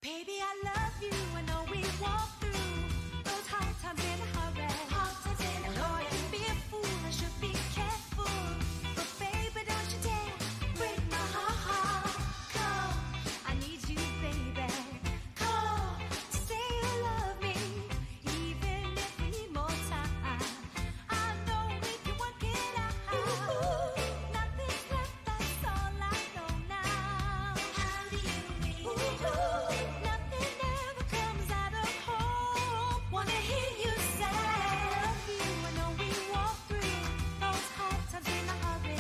Baby, I love you. I know we walk through those hard times in a hurry. I know I can be a fool. I should be careful. But baby, don't you dare break my heart. Call, I need you, baby. Call to say you love me, even if we need more time. I know we can work it out. Nothing's left, that's all I know now. How do you mean? Nothing ever comes out of home. Wanna hear you say I love you. I know we walk through those hard times in a hurry.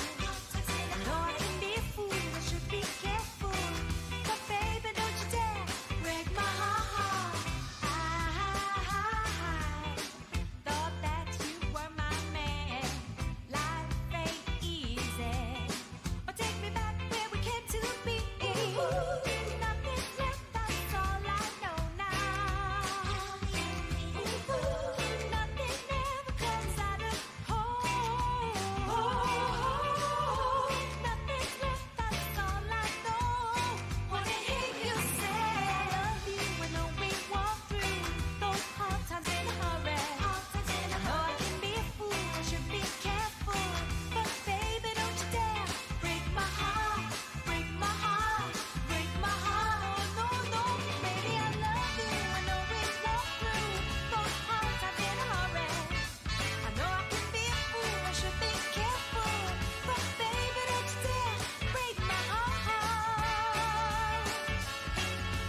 I know I can be a fool. I should be careful. But baby, don't you dare break my heart. I thought that you were my man. Life ain't easy. But take me back where we came to be. Nothing's left, that's all I know now. Nothing ever comes out of home. Nothing's left, that's all I know. Wanna hear you say I love you. I know we walk through those hard times in a hurry. I know I can be a fool. I should be careful. But baby, don't you dare break my heart. Break my heart. Break my heart. Oh, no, no. Baby, I love you. I know we walk through those hard times in a hurry. I know I can be a fool. I should be careful. But baby, don't you dare break my heart.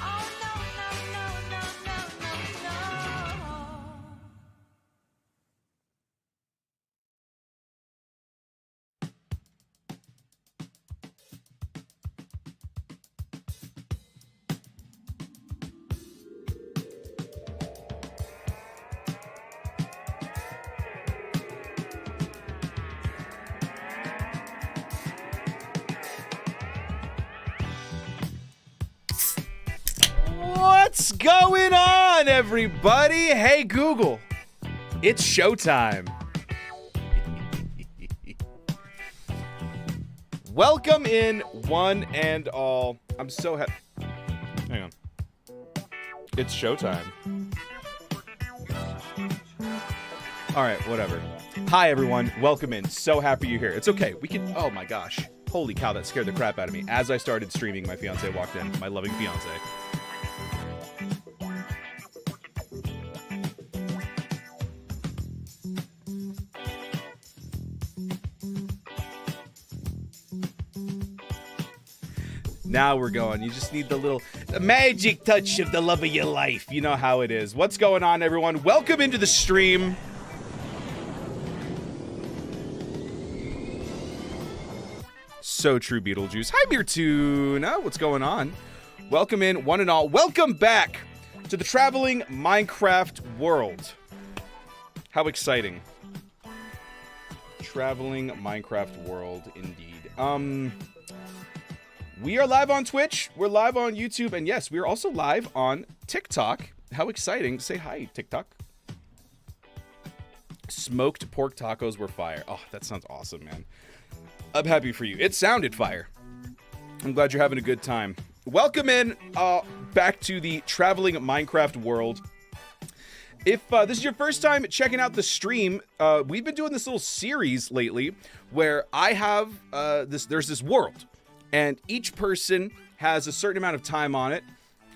Oh, no, no, no, no, no, no, no. What's going on, everybody? Hey, Google. It's showtime. Welcome in, one and all. I'm so happy. Hang on. It's showtime. All right, whatever. Hi, everyone. Welcome in. So happy you're here. It's okay. We can. Oh my gosh. Holy cow, that scared the crap out of me. As I started streaming, my fiance walked in. My loving fiance. Now we're going. You just need the magic touch of the love of your life. You know how it is. What's going on, everyone? Welcome into the stream. So true, Beetlejuice. Hi, Mirtuna. What's going on? Welcome in, one and all. Welcome back to the traveling Minecraft world. How exciting. Traveling Minecraft world, indeed. We are live on Twitch, we're live on YouTube, and yes, we are also live on TikTok. How exciting. Say hi, TikTok. Smoked pork tacos were fire. Oh, that sounds awesome, man. I'm happy for you. It sounded fire. I'm glad you're having a good time. Welcome in back to the traveling Minecraft world. If this is your first time checking out the stream, we've been doing this little series lately where I have there's this world. And each person has a certain amount of time on it,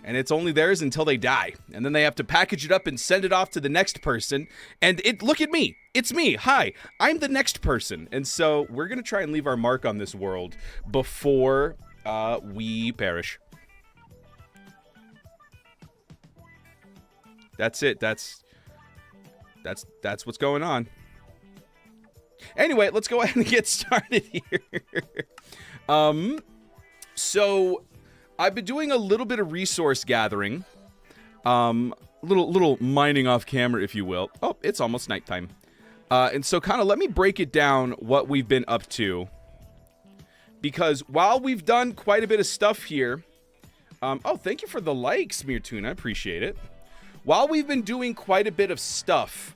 and it's only theirs until they die. And then they have to package it up and send it off to the next person. And look at me. It's me. Hi. I'm the next person. And so we're going to try and leave our mark on this world before we perish. That's it. That's what's going on. Anyway, let's go ahead and get started here. So I've been doing a little bit of resource gathering, little mining off camera, if you will. Oh, it's almost nighttime. And so kind of let me break it down what we've been up to, because while we've done quite a bit of stuff here, oh, thank you for the likes, Mirtuna. I appreciate it. While we've been doing quite a bit of stuff,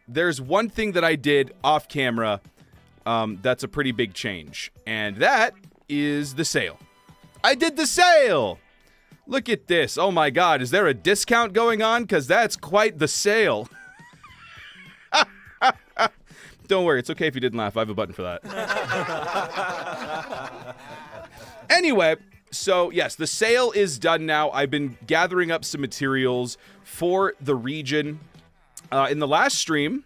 there's one thing that I did off camera that's a pretty big change, and that is the sale. I did the sale! Look at this. Oh my god, is there a discount going on? Because that's quite the sale. Don't worry, it's okay if you didn't laugh. I have a button for that. Anyway, so yes, the sale is done now. I've been gathering up some materials for the region. In the last stream,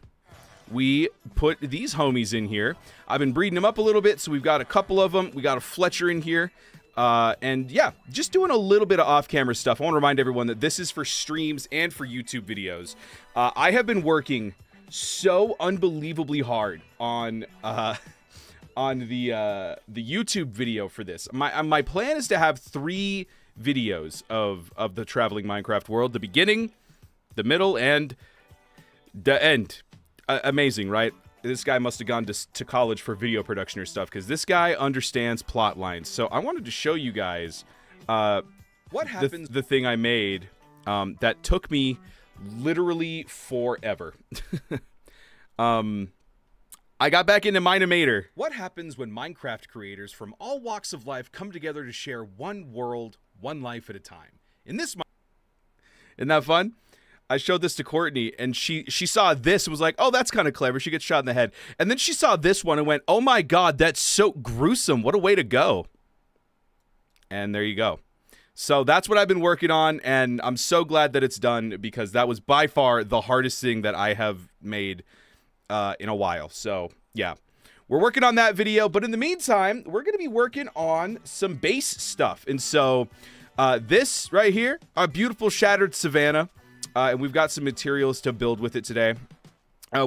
we put these homies in here. I've been breeding them up a little bit, so we've got a couple of them. We got a Fletcher in here. And yeah, just doing a little bit of off-camera stuff. I want to remind everyone that this is for streams and for YouTube videos. I have been working so unbelievably hard on the YouTube video for this. My plan is to have 3 videos of the Traveling Minecraft world: the beginning, the middle, and the end. Amazing, right? This guy must have gone to college for video production or stuff, because this guy understands plot lines. So I wanted to show you guys what happens. The thing I made that took me literally forever. I got back into Mine-O-Mator. What happens when Minecraft creators from all walks of life come together to share one world, one life at a time? Isn't that fun? I showed this to Courtney, and she saw this and was like, oh, that's kind of clever. She gets shot in the head. And then she saw this one and went, oh my god, that's so gruesome. What a way to go. And there you go. So that's what I've been working on, and I'm so glad that it's done, because that was by far the hardest thing that I have made in a while. So yeah, we're working on that video, but in the meantime, we're going to be working on some base stuff. And so this right here, our beautiful shattered savanna. And we've got some materials to build with it today.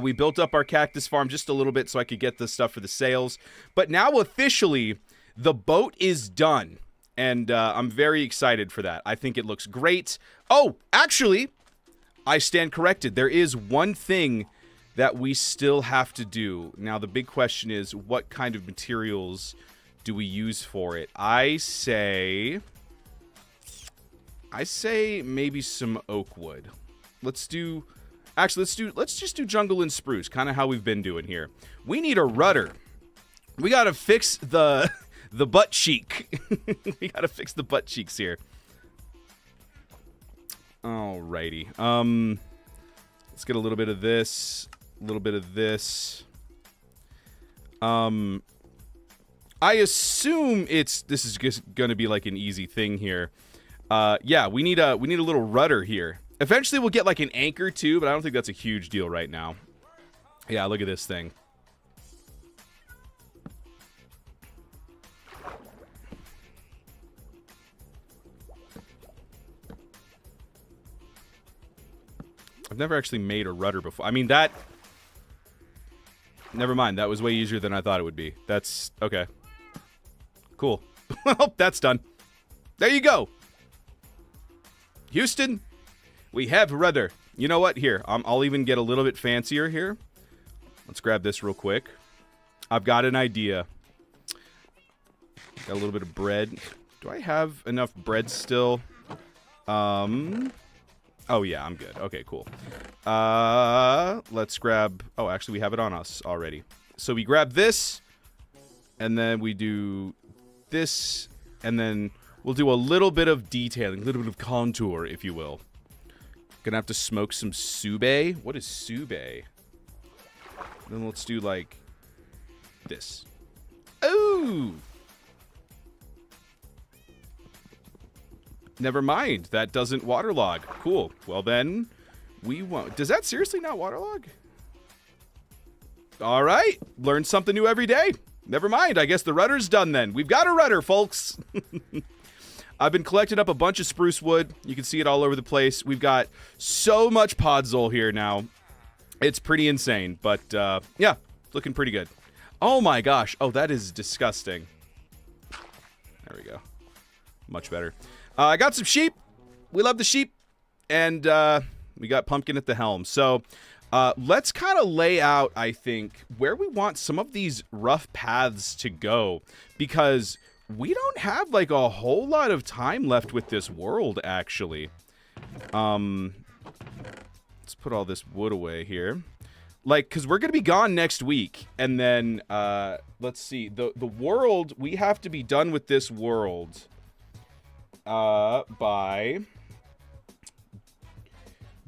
We built up our cactus farm just a little bit so I could get the stuff for the sales. But now officially, the boat is done. And I'm very excited for that. I think it looks great. Oh, actually, I stand corrected. There is one thing that we still have to do. Now, the big question is, what kind of materials do we use for it? I say maybe some oak wood. Let's just do jungle and spruce, kind of how we've been doing here. We need a rudder. We gotta fix the butt cheek. We gotta fix the butt cheeks here. Alrighty. Let's get a little bit of this, a little bit of this. I assume this is just gonna be like an easy thing here. Yeah, we need a little rudder here. Eventually we'll get like an anchor too, but I don't think that's a huge deal right now. Yeah, look at this thing. I've never actually made a rudder before. I mean, that... Never mind, that was way easier than I thought it would be. That's... okay. Cool. Well, that's done. There you go. Houston, we have rudder. You know what? Here, I'll even get a little bit fancier here. Let's grab this real quick. I've got an idea. Got a little bit of bread. Do I have enough bread still? Oh, yeah, I'm good. Okay, cool. Let's grab... Oh, actually, we have it on us already. So we grab this, and then we do this, and then... We'll do a little bit of detailing, a little bit of contour, if you will. Gonna have to smoke some sube. What is sube? Then let's do, like, this. Ooh! Never mind. That doesn't waterlog. Cool. Well, then, we won't. Does that seriously not waterlog? All right. Learn something new every day. Never mind. I guess the rudder's done then. We've got a rudder, folks. I've been collecting up a bunch of spruce wood. You can see it all over the place. We've got so much podzol here now. It's pretty insane, but yeah, looking pretty good. Oh my gosh. Oh, that is disgusting. There we go. Much better. I got some sheep. We love the sheep. And we got Pumpkin at the helm. So let's kind of lay out, I think, where we want some of these rough paths to go. Because... we don't have, like, a whole lot of time left with this world, actually. Let's put all this wood away here. Like, because we're going to be gone next week. And then, let's see. The world, we have to be done with this world. by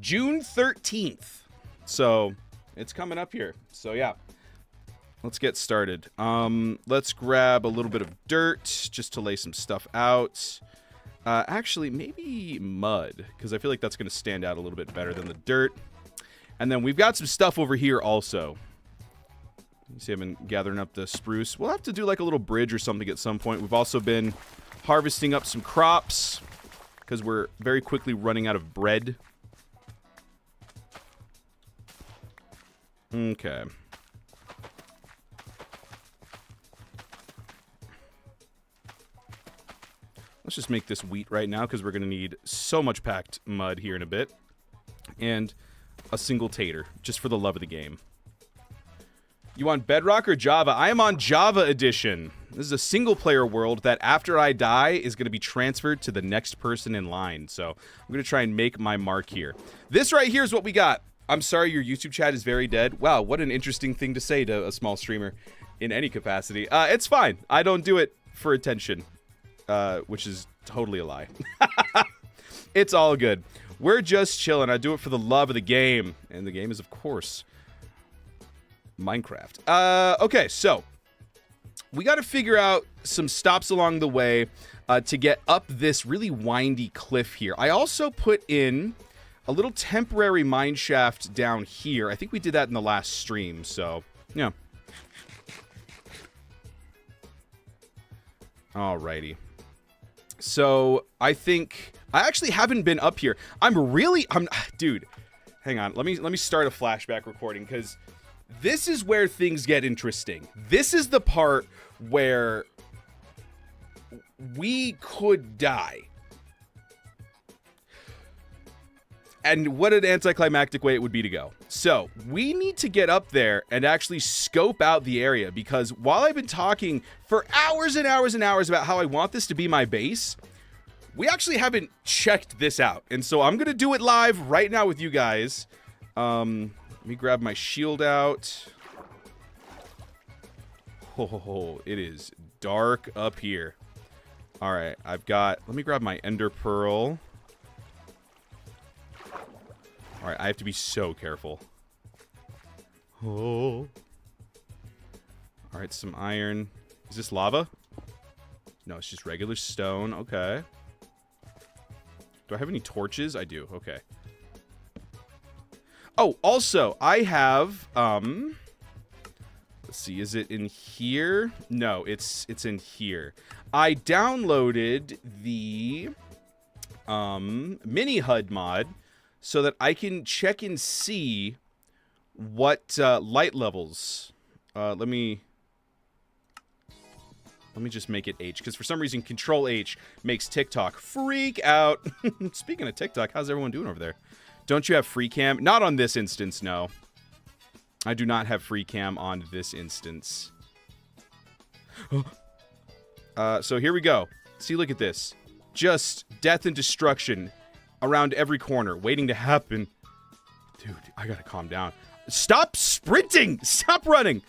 June 13th. So it's coming up here. So yeah, let's get started. Let's grab a little bit of dirt just to lay some stuff out. Actually, maybe mud, because I feel like that's going to stand out a little bit better than the dirt. And then we've got some stuff over here also. You see I've been gathering up the spruce. We'll have to do like a little bridge or something at some point. We've also been harvesting up some crops because we're very quickly running out of bread. Okay. Let's just make this wheat right now because we're going to need so much packed mud here in a bit. And a single tater, just for the love of the game. You want Bedrock or Java? I am on Java Edition. This is a single-player world that after I die is going to be transferred to the next person in line. So I'm going to try and make my mark here. This right here is what we got. I'm sorry your YouTube chat is very dead. Wow, what an interesting thing to say to a small streamer in any capacity. It's fine. I don't do it for attention, which is totally a lie. It's all good. We're just chilling. I do it for the love of the game. And the game is, of course, Minecraft. Okay, so we got to figure out some stops along the way to get up this really windy cliff here. I also put in a little temporary mine shaft down here. I think we did that in the last stream, so, yeah. Alrighty. So, I think I actually haven't been up here. Dude, hang on. Let me start a flashback recording because this is where things get interesting. This is the part where we could die. And what an anticlimactic way it would be to go. So, we need to get up there and actually scope out the area because while I've been talking for hours and hours and hours about how I want this to be my base, we actually haven't checked this out. And so I'm going to do it live right now with you guys. Let me grab my shield out. Oh, it is dark up here. All right, let me grab my ender pearl. All right, I have to be so careful. Oh. All right, some iron. Is this lava? No, it's just regular stone. Okay. Do I have any torches? I do. Okay. Oh, also, I have, let's see, is it in here? No, it's in here. I downloaded the, mini HUD mod so that I can check and see what, light levels, let me just make it H, because for some reason Control H makes TikTok freak out. Speaking of TikTok, how's everyone doing over there? Don't you have free cam? Not on this instance, no. I do not have free cam on this instance. So here we go. See, look at this. Just death and destruction around every corner, waiting to happen. Dude, I gotta calm down. Stop sprinting! Stop running!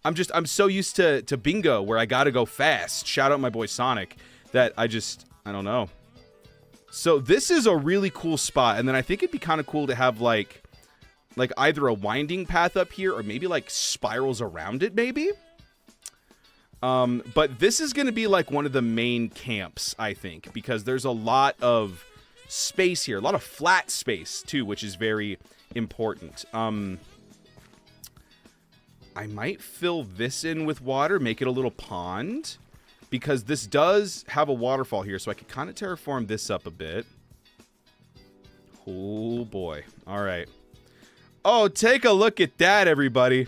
I'm so used to bingo where I gotta go fast. Shout out my boy Sonic. That I don't know. So this is a really cool spot. And then I think it'd be kind of cool to have like either a winding path up here or maybe like spirals around it maybe. But this is going to be like one of the main camps, I think, because there's a lot of space here, a lot of flat space too, which is very important. I might fill this in with water, make it a little pond, because this does have a waterfall here, so I could kind of terraform this up a bit. Oh boy. All right. Oh, take a look at that, everybody.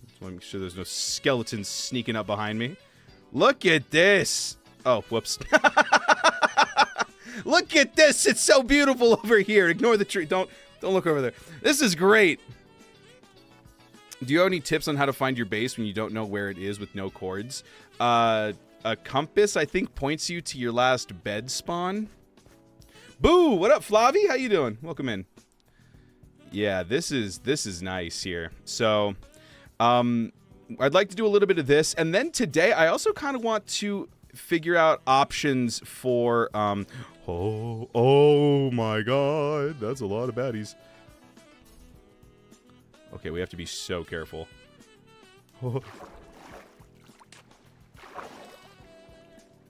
Just want to make sure there's no skeletons sneaking up behind me. Look at this. Oh, whoops. Look at this. It's so beautiful over here. Ignore the tree. Don't look over there. This is great. Do you have any tips on how to find your base when you don't know where it is with no cords? A compass, I think, points you to your last bed spawn. Boo! What up, Flavi? How you doing? Welcome in. Yeah, this is nice here. So, I'd like to do a little bit of this, and then today I also kind of want to figure out options for, oh my god, that's a lot of baddies. Okay, we have to be so careful.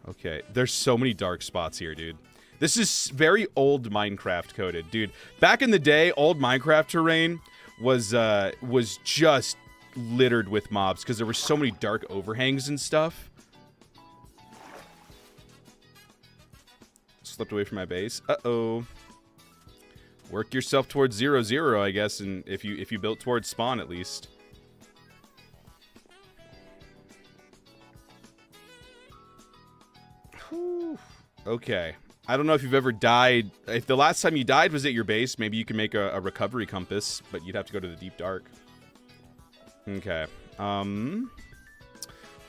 Okay, there's so many dark spots here, dude. This is very old Minecraft coded, dude. Back in the day, old Minecraft terrain was just littered with mobs because there were so many dark overhangs and stuff. Slipped away from my base. Uh-oh. Work yourself towards 0-0, I guess, and if you built towards spawn at least. Whew. Okay. I don't know if you've ever died. If the last time you died was at your base, maybe you can make a recovery compass, but you'd have to go to the deep dark. Okay.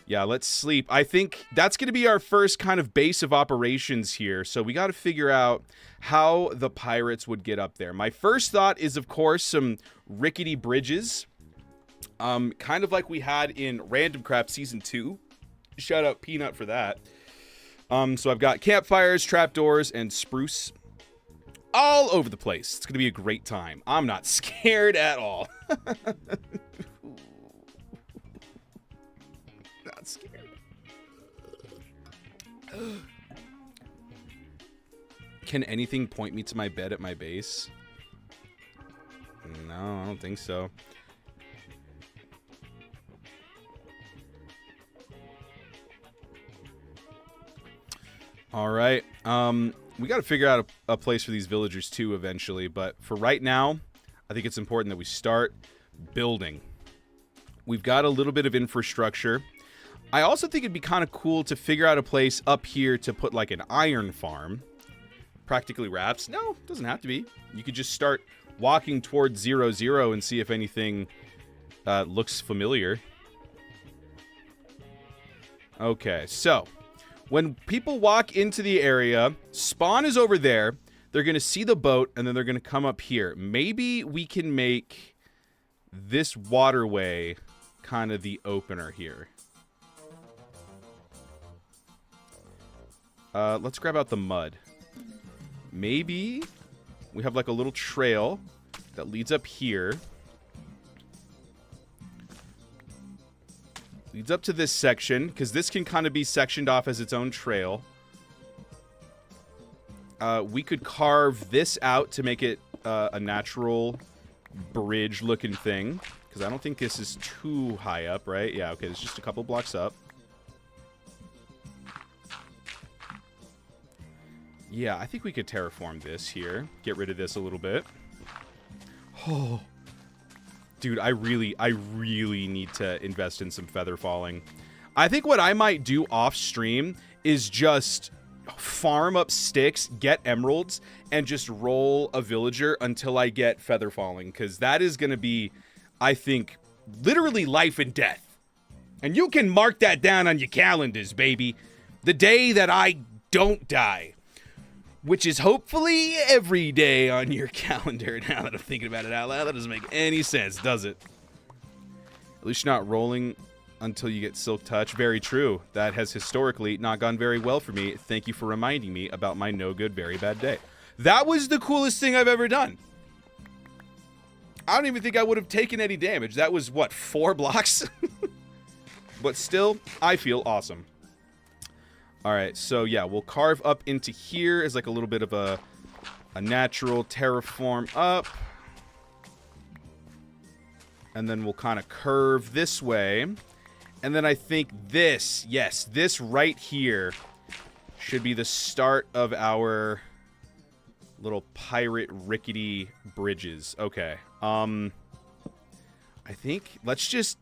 Yeah, let's sleep. I think that's going to be our first kind of base of operations here. So we got to figure out how the pirates would get up there. My first thought is, of course, some rickety bridges. Kind of like we had in Random Craft Season 2. Shout out Peanut for that. So I've got campfires, trapdoors, and spruce all over the place. It's going to be a great time. I'm not scared at all. Not scared. Can anything point me to my bed at my base? No, I don't think so. All right. We got to figure out a place for these villagers too eventually, but for right now, I think it's important that we start building. We've got a little bit of infrastructure. I also think it'd be kind of cool to figure out a place up here to put like an iron farm. Practically wraps. No, it doesn't have to be. You could just start walking towards 0-0 and see if anything looks familiar. Okay, so when people walk into the area, spawn is over there. They're going to see the boat, and then they're going to come up here. Maybe we can make this waterway kind of the opener here. Let's grab out the mud. Maybe we have like a little trail that leads up here. Leads up to this section, because this can kind of be sectioned off as its own trail. We could carve this out to make it a natural bridge-looking thing, because I don't think this is too high up, right? Yeah, okay, it's just a couple blocks up. Yeah, I think we could terraform this here. Get rid of this a little bit. Oh, dude, I really need to invest in some feather falling. I think what I might do off stream is just farm up sticks, get emeralds, and just roll a villager until I get feather falling, because that is going to be, I think, literally life and death. And you can mark that down on your calendars, baby. The day that I don't die. Which is hopefully every day on your calendar. Now that I'm thinking about it out loud, that doesn't make any sense, does it? At least you're not rolling until you get Silk Touch. Very true. That has historically not gone very well for me. Thank you for reminding me about my no good, very bad day. That was the coolest thing I've ever done. I don't even think I would have taken any damage. That was, what, 4 blocks? But still, I feel awesome. Alright, so yeah, we'll carve up into here as like a little bit of a natural terraform up. And then we'll kind of curve this way. And then I think this, yes, this right here should be the start of our little pirate rickety bridges. Okay. I think let's just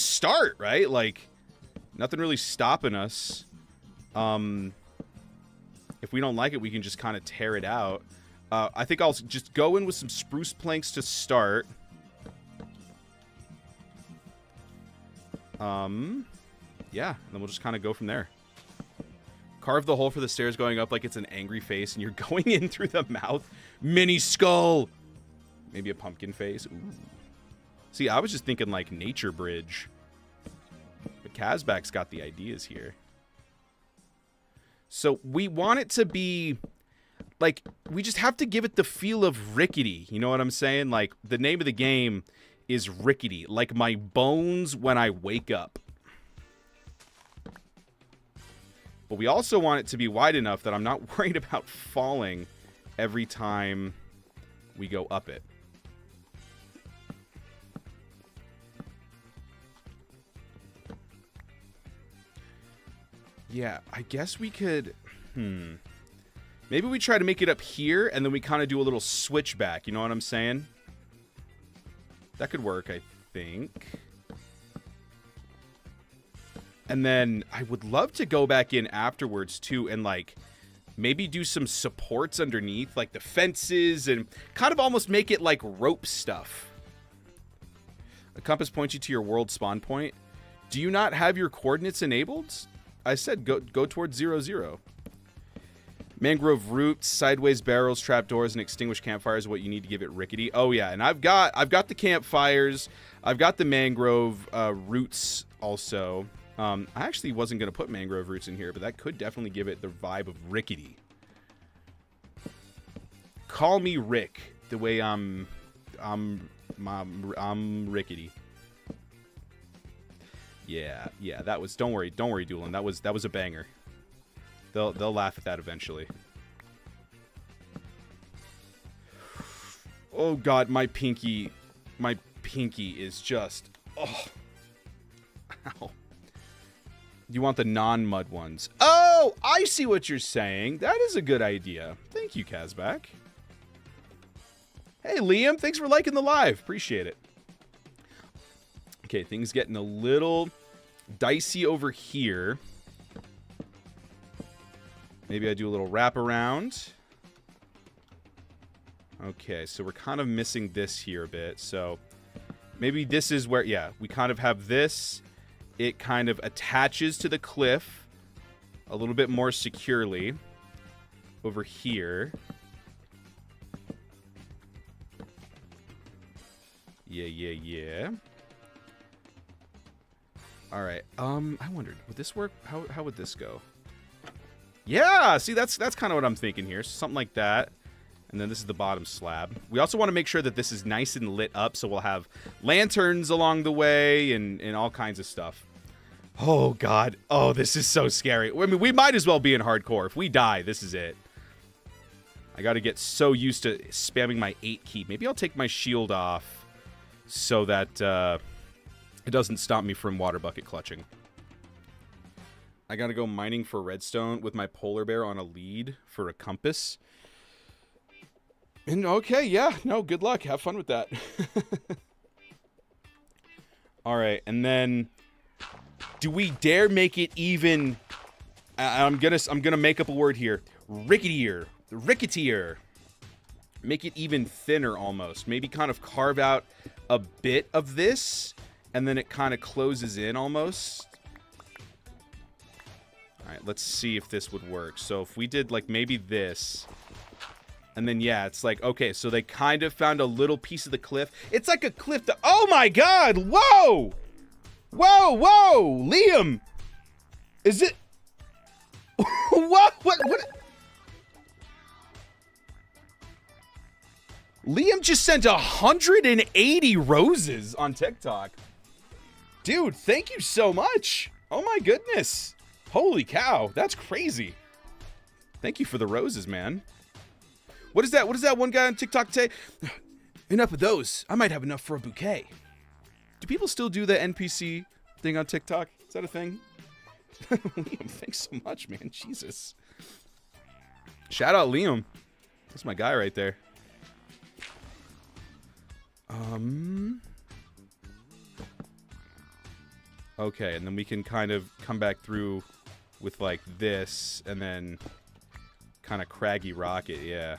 start, right? Like, nothing really stopping us. If we don't like it, we can just kind of tear it out. I think I'll just go in with some spruce planks to start. Yeah, and then we'll just kind of go from there. Carve the hole for the stairs going up like it's an angry face, and you're going in through the mouth. Mini skull! Maybe a pumpkin face. Ooh. See, I was just thinking like nature bridge. But Kazbak's got the ideas here. So we want it to be, like, we just have to give it the feel of rickety. You know what I'm saying? Like, the name of the game is rickety. Like my bones when I wake up. But we also want it to be wide enough that I'm not worried about falling every time we go up it. Yeah, I guess we could... Maybe we try to make it up here, and then we kind of do a little switchback. You know what I'm saying? That could work, I think. And then I would love to go back in afterwards, too, and, like, maybe do some supports underneath, like the fences, and kind of almost make it like rope stuff. A compass points you to your world spawn point. Do you not have your coordinates enabled? I said go towards 0, 0. Mangrove roots, sideways barrels, trapdoors, and extinguished campfires are what you need to give it rickety. Oh yeah, and I've got the campfires. I've got the mangrove roots also. I actually wasn't gonna put mangrove roots in here, but that could definitely give it the vibe of rickety. Call me Rick, the way I'm rickety. Yeah, that was. Don't worry, Dewlan. That was a banger. They'll laugh at that eventually. Oh God, my pinky is just. Oh, ow. You want the non-mud ones? Oh, I see what you're saying. That is a good idea. Thank you, Kazbak. Hey, Liam, thanks for liking the live. Appreciate it. Okay, things getting a little dicey over here. Maybe I do a little wraparound. Okay, so we're kind of missing this here a bit. So maybe this is where, yeah, we kind of have this. It kind of attaches to the cliff a little bit more securely over here. Yeah. All right. I wondered, would this work? How would this go? Yeah, see, that's kind of what I'm thinking here. Something like that. And then this is the bottom slab. We also want to make sure that this is nice and lit up, so we'll have lanterns along the way and all kinds of stuff. Oh, God. Oh, this is so scary. I mean, we might as well be in hardcore. If we die, this is it. I got to get so used to spamming my 8 key. Maybe I'll take my shield off so that it doesn't stop me from water bucket clutching. I got to go mining for redstone with my polar bear on a lead for a compass. And okay, yeah, no, good luck. Have fun with that. All right, and then do we dare make it even? I'm gonna make up a word here. Ricketier. Make it even thinner almost. Maybe kind of carve out a bit of this, and then it kind of closes in almost. All right, let's see if this would work. So if we did like maybe this. And then, yeah, it's like, okay, so they kind of found a little piece of the cliff. It's like a cliff that, oh my God, whoa! Whoa, Liam! Is it? What? Liam just sent 180 roses on TikTok. Dude, thank you so much. Oh my goodness. Holy cow, that's crazy. Thank you for the roses, man. What is that? What does that one guy on TikTok say? Enough of those. I might have enough for a bouquet. Do people still do the NPC thing on TikTok? Is that a thing? Liam, thanks so much, man. Jesus. Shout out Liam. That's my guy right there. Okay, and then we can kind of come back through with like this, and then kind of craggy rocket, yeah.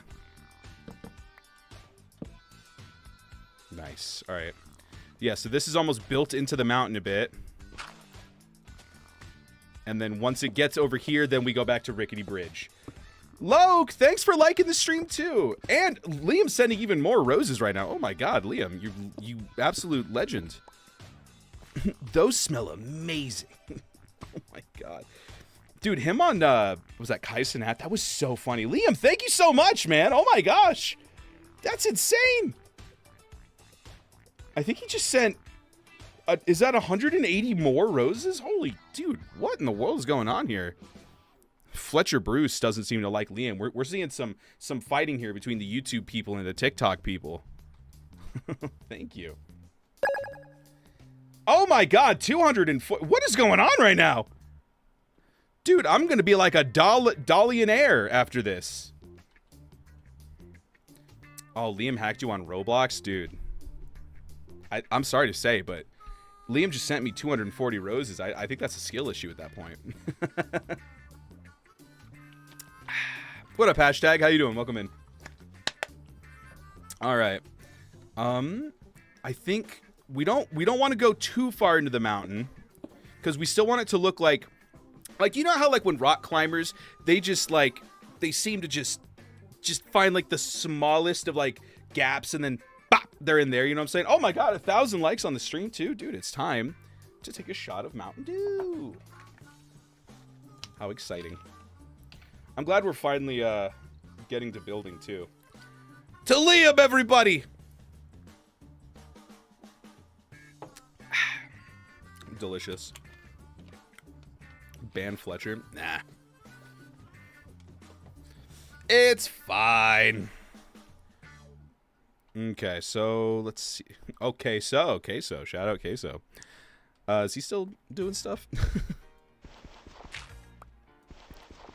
Nice. All right. Yeah, so this is almost built into the mountain a bit. And then once it gets over here, then we go back to Rickety Bridge. Loke, thanks for liking the stream too. And Liam's sending even more roses right now. Oh my God, Liam, you absolute legend. Those smell amazing. Oh my God. Dude, him on, was that Kaisenat? That was so funny. Liam, thank you so much, man. Oh my gosh. That's insane. I think he just sent, is that 180 more roses? Holy dude, what in the world is going on here? Fletcher Bruce doesn't seem to like Liam. We're seeing some fighting here between the YouTube people and the TikTok people. Thank you. Oh my god, 204. What is going on right now? Dude, I'm going to be like a Dollionaire after this. Oh, Liam hacked you on Roblox? Dude. I'm sorry to say, but Liam just sent me 240 roses. I think that's a skill issue at that point. What up, hashtag? How you doing? Welcome in. All right. I think we don't want to go too far into the mountain because we still want it to look like you know how like when rock climbers they just like they seem to just find like the smallest of like gaps and then bop, they're in there. You know what I'm saying? Oh my god, 1,000 likes on the stream too, dude. It's time to take a shot of Mountain Dew. How exciting! I'm glad we're finally getting to building too. To Liam, everybody. Delicious. Ban Fletcher. Nah. It's fine. Okay, so let's see. Okay, so shout out Queso. Is he still doing stuff?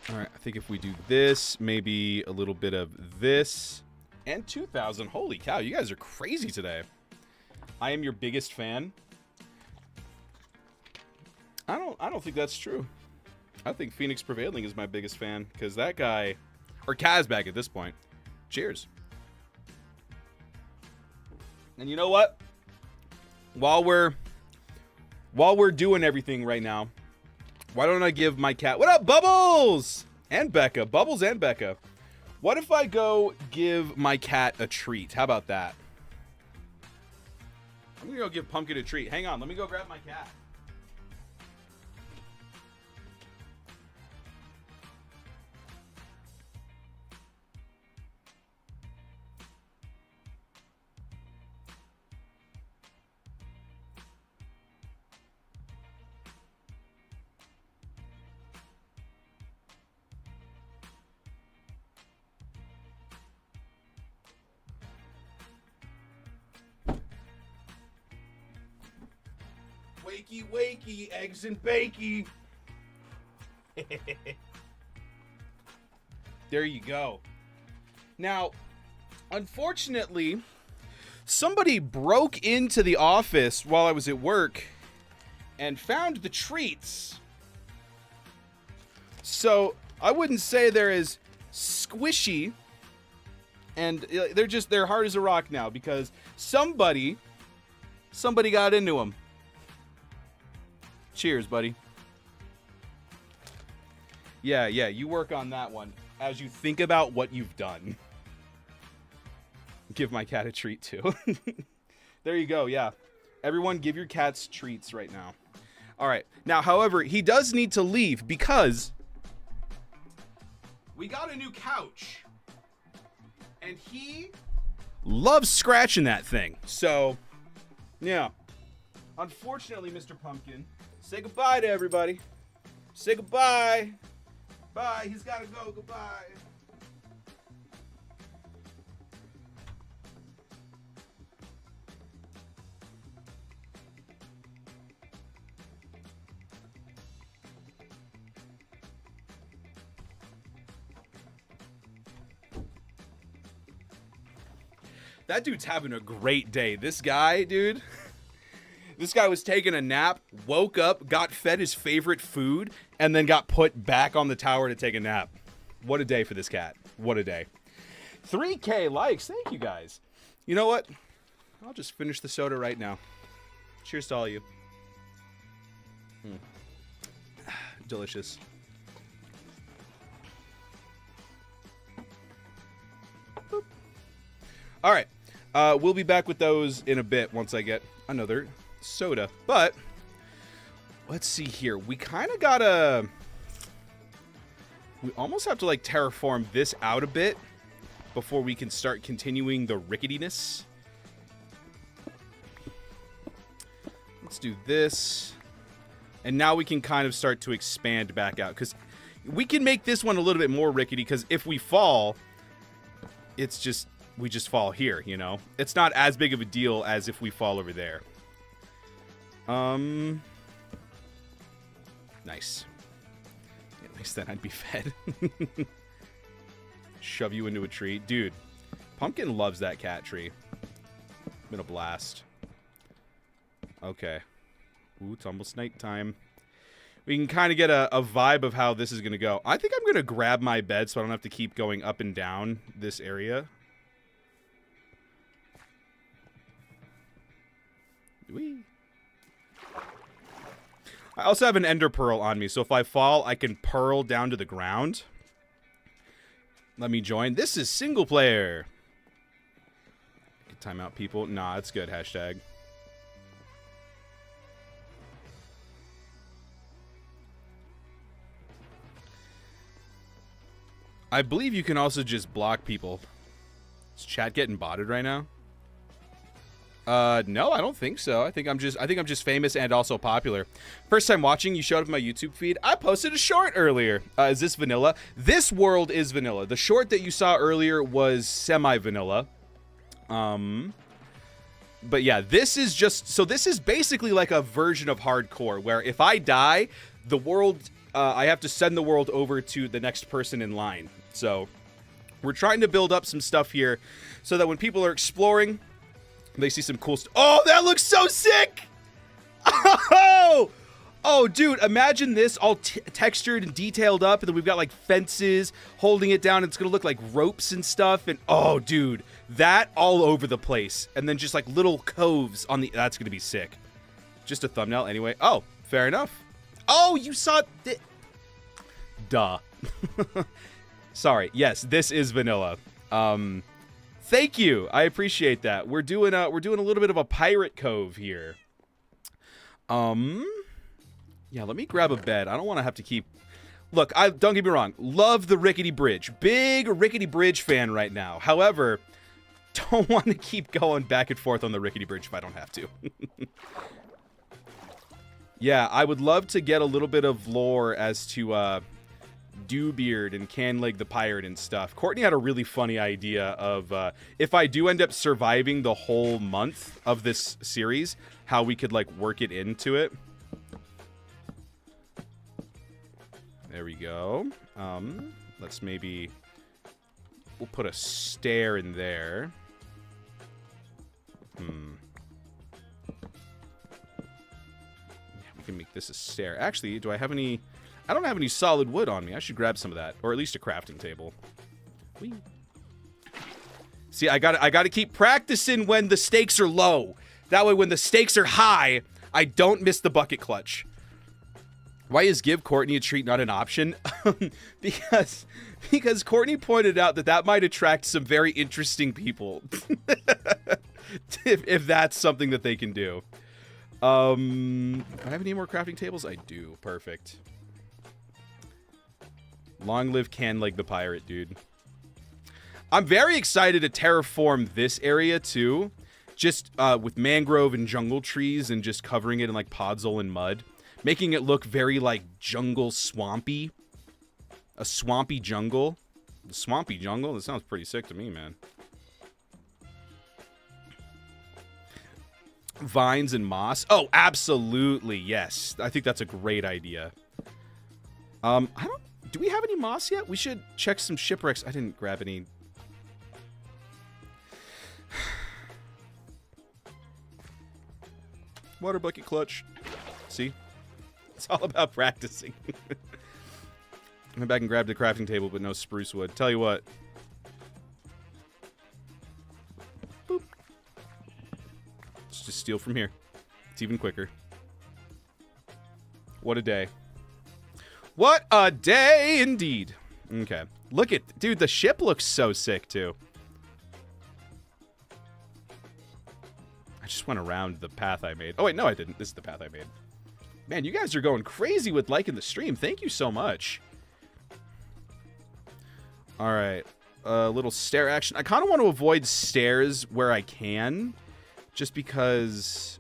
All right, I think if we do this, maybe a little bit of this, and 2,000. Holy cow, you guys are crazy today. I am your biggest fan. I don't think that's true. I think Phoenix Prevailing is my biggest fan because that guy, or Kazbag at this point. Cheers. And you know what? While we're doing everything right now, why don't I give my cat... What up, Bubbles? And Becca. Bubbles and Becca. What if I go give my cat a treat? How about that? I'm going to go give Pumpkin a treat. Hang on. Let me go grab my cat. Wakey, wakey, eggs and bakey. There you go. Now, unfortunately, somebody broke into the office while I was at work and found the treats. So, I wouldn't say they're as squishy, and they're hard as a rock now because somebody got into them. Cheers, buddy. Yeah, you work on that one as you think about what you've done. Give my cat a treat, too. There you go, yeah. Everyone give your cats treats right now. All right. Now, however, he does need to leave because we got a new couch. And he loves scratching that thing. So, yeah. Unfortunately, Mr. Pumpkin... Say goodbye to everybody. Say goodbye. Bye. He's got to go. Goodbye. That dude's having a great day. This guy, dude... This guy was taking a nap, woke up, got fed his favorite food, and then got put back on the tower to take a nap. What a day for this cat. What a day. 3K likes. Thank you, guys. You know what? I'll just finish the soda right now. Cheers to all of you. Delicious. Boop. All right. We'll be back with those in a bit once I get another... soda, but let's see here. We kind of gotta We almost have to, like, terraform this out a bit before we can start continuing the ricketiness. Let's do this. And now we can kind of start to expand back out. Because we can make this one a little bit more rickety. Because if we fall, it's just... we just fall here, you know? It's not as big of a deal as if we fall over there. Nice. At least then I'd be fed. Shove you into a tree. Dude, Pumpkin loves that cat tree. Been a blast. Okay. Ooh, it's almost nighttime. We can kind of get a vibe of how this is going to go. I think I'm going to grab my bed so I don't have to keep going up and down this area. Whee. I also have an ender pearl on me, so if I fall, I can pearl down to the ground. Let me join. This is single player. Time out, people. Nah, it's good. Hashtag. I believe you can also just block people. Is chat getting botted right now? No, I don't think so. I think I'm just famous and also popular. First time watching, you showed up in my YouTube feed. I posted a short earlier. Is this vanilla? This world is vanilla. The short that you saw earlier was semi-vanilla. But yeah, this is just, so this is basically like a version of hardcore where if I die, the world, I have to send the world over to the next person in line. So we're trying to build up some stuff here so that when people are exploring, they see some cool stuff. Oh, that looks so sick! Oh, dude, imagine this all textured and detailed up, and then we've got, like, fences holding it down, and it's gonna look like ropes and stuff, and, oh, dude, that all over the place. And then just, like, little coves on the... That's gonna be sick. Just a thumbnail, anyway. Oh, fair enough. Oh, you saw... Duh. Sorry. Yes, this is vanilla. Thank you. I appreciate that. We're doing a little bit of a pirate cove here. Yeah, let me grab a bed. I don't want to have to keep... Look, don't get me wrong. Love the rickety bridge. Big rickety bridge fan right now. However, don't want to keep going back and forth on the rickety bridge if I don't have to. Yeah, I would love to get a little bit of lore as to Dewbeard and Canleg the pirate and stuff. Courtney had a really funny idea of if I do end up surviving the whole month of this series, how we could like work it into it. There we go. Let's maybe... We'll put a stair in there. Yeah, we can make this a stair. Actually, do I have any... I don't have any solid wood on me. I should grab some of that. Or at least a crafting table. Whee. See, I gotta keep practicing when the stakes are low. That way, when the stakes are high, I don't miss the bucket clutch. Why is give Courtney a treat not an option? because Courtney pointed out that might attract some very interesting people. if that's something that they can do. Do I have any more crafting tables? I do. Perfect. Long live Canleg the pirate, dude. I'm very excited to terraform this area too. Just with mangrove and jungle trees and just covering it in like podzol and mud. Making it look very, like, jungle swampy. A swampy jungle. The swampy jungle? That sounds pretty sick to me, man. Vines and moss. Oh, absolutely, yes. I think that's a great idea. Do we have any moss yet? We should check some shipwrecks. I didn't grab any. Water bucket clutch. See? It's all about practicing. I went back and grabbed a crafting table, but no spruce wood. Tell you what. Boop. Let's just steal from here. It's even quicker. What a day. What a day, indeed. Okay. Look at... Dude, the ship looks so sick, too. I just went around the path I made. Oh, wait, no, I didn't. This is the path I made. Man, you guys are going crazy with liking the stream. Thank you so much. All right. A little stair action. I kind of want to avoid stairs where I can. Just because...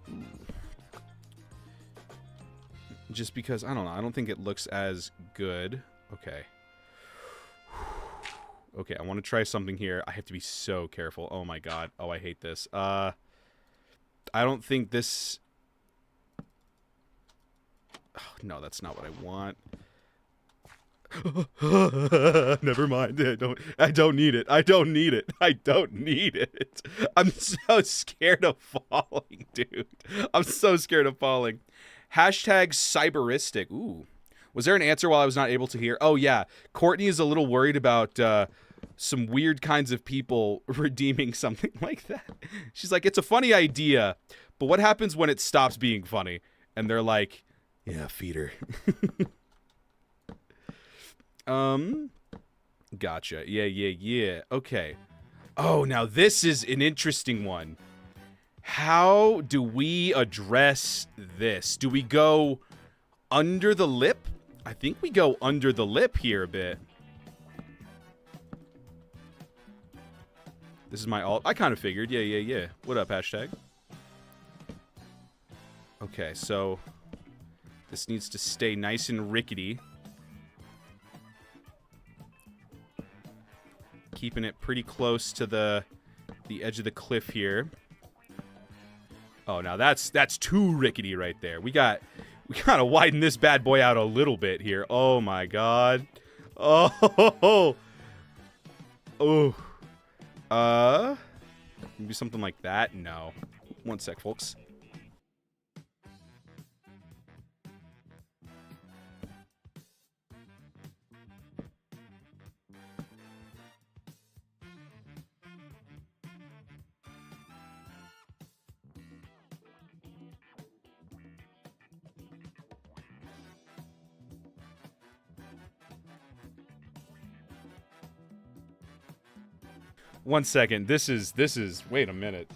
I don't know. I don't think it looks as good. Okay. Okay, I want to try something here. I have to be so careful. Oh my god. Oh, I hate this. I don't think this... Oh, no, that's not what I want. Never mind. I don't need it. I don't need it. I don't need it. I'm so scared of falling, dude. I'm so scared of falling. Hashtag cyberistic. Ooh. Was there an answer while I was not able to hear? Oh, yeah. Courtney is a little worried about some weird kinds of people redeeming something like that. She's like, it's a funny idea, but what happens when it stops being funny? And they're like, yeah, feed her. Gotcha. Yeah. Okay. Oh, now this is an interesting one. How do we address this? Do we go under the lip? I think we go under the lip here a bit. This is my alt. I kind of figured. Yeah. What up, hashtag? Okay, so this needs to stay nice and rickety. Keeping it pretty close to the edge of the cliff here. Oh, now that's too rickety right there. We gotta widen this bad boy out a little bit here. Oh my god. Oh. Maybe something like that. No. One sec, folks. One second. This is wait a minute.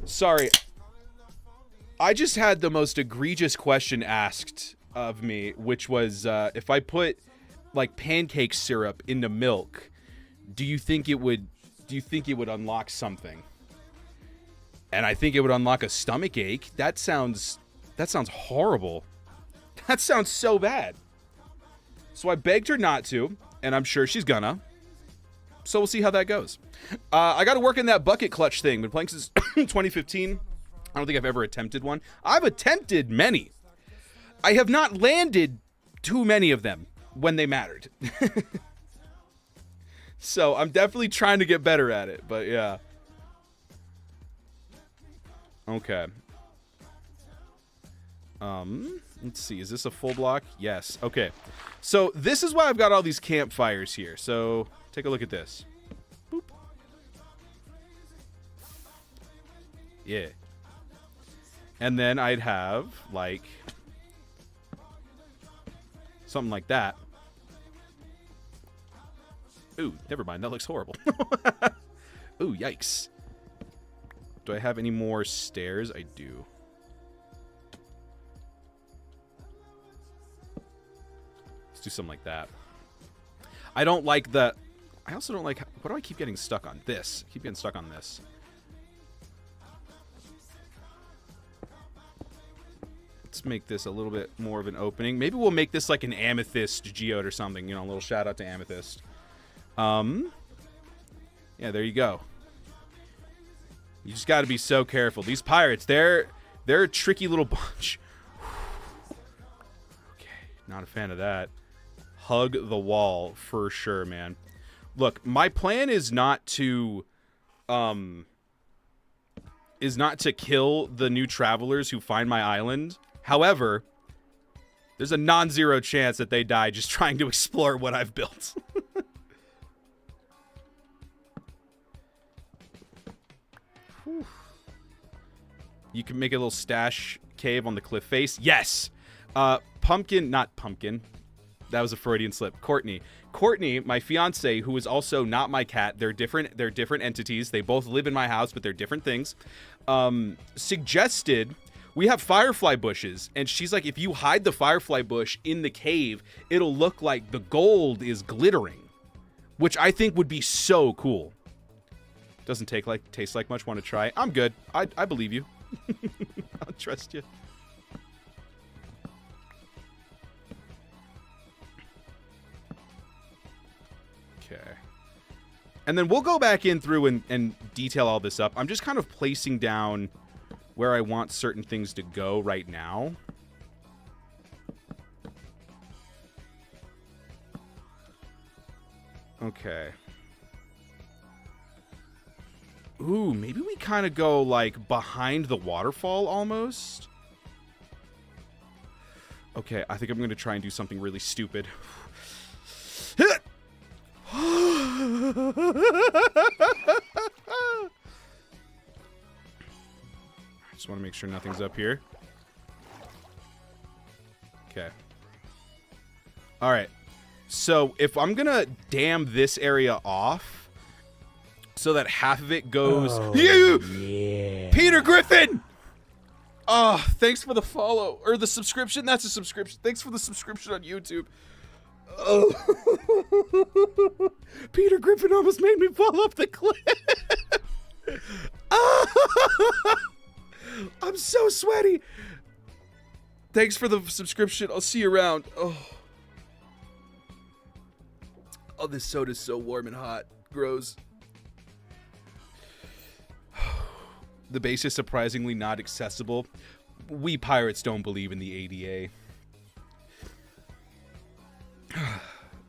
Sorry. I just had the most egregious question asked of me, which was if I put like pancake syrup into milk, do you think it would unlock something? And I think it would unlock a stomach ache. That sounds horrible. That sounds so bad. So I begged her not to, and I'm sure she's gonna. So we'll see how that goes. I got to work in that bucket clutch thing. Been playing since 2015. I don't think I've ever attempted one. I've attempted many. I have not landed too many of them when they mattered. So I'm definitely trying to get better at it, but yeah. Okay. Let's see. Is this a full block? Yes. Okay. So this is why I've got all these campfires here. So take a look at this. Boop. Yeah. And then I'd have, like, something like that. Ooh, never mind. That looks horrible. Ooh, yikes. Do I have any more stairs? I do. Let's do something like that. I don't like the... I also don't like... What do I keep getting stuck on? This. I keep getting stuck on this. Let's make this a little bit more of an opening. Maybe we'll make this like an amethyst geode or something. You know, a little shout out to amethyst. Yeah, there you go. You just got to be so careful. These pirates, they're a tricky little bunch. Not a fan of that. Hug the wall for sure, man. Look, my plan is not to kill the new travelers who find my island. However, there's a non-zero chance that they die just trying to explore what I've built. You can make a little stash cave on the cliff face. Yes! Pumpkin, not Pumpkin. That was a Freudian slip. Courtney. Courtney, my fiance, who is also not my cat. They're different entities. They both live in my house, but they're different things. Suggested we have firefly bushes, and she's like, if you hide the firefly bush in the cave, it'll look like the gold is glittering, which I think would be so cool. Doesn't taste like much. Want to try? I'm good. I believe you. I'll trust you. Okay. And then we'll go back in through and detail all this up. I'm just kind of placing down where I want certain things to go right now. Okay. Ooh, maybe we kind of go, like, behind the waterfall almost. Okay, I think I'm going to try and do something really stupid. Just want to make sure nothing's up here. Okay. All right. So if I'm going to dam this area off so that half of it goes... Oh, yeah. Peter Griffin! Oh, thanks for the follow. Or the subscription. That's a subscription. Thanks for the subscription on YouTube. Oh. Peter Griffin almost made me fall off the cliff. Oh. I'm so sweaty. Thanks for the subscription. I'll see you around. Oh, this soda's so warm and hot. Gross. The base is surprisingly not accessible. We pirates don't believe in the ADA.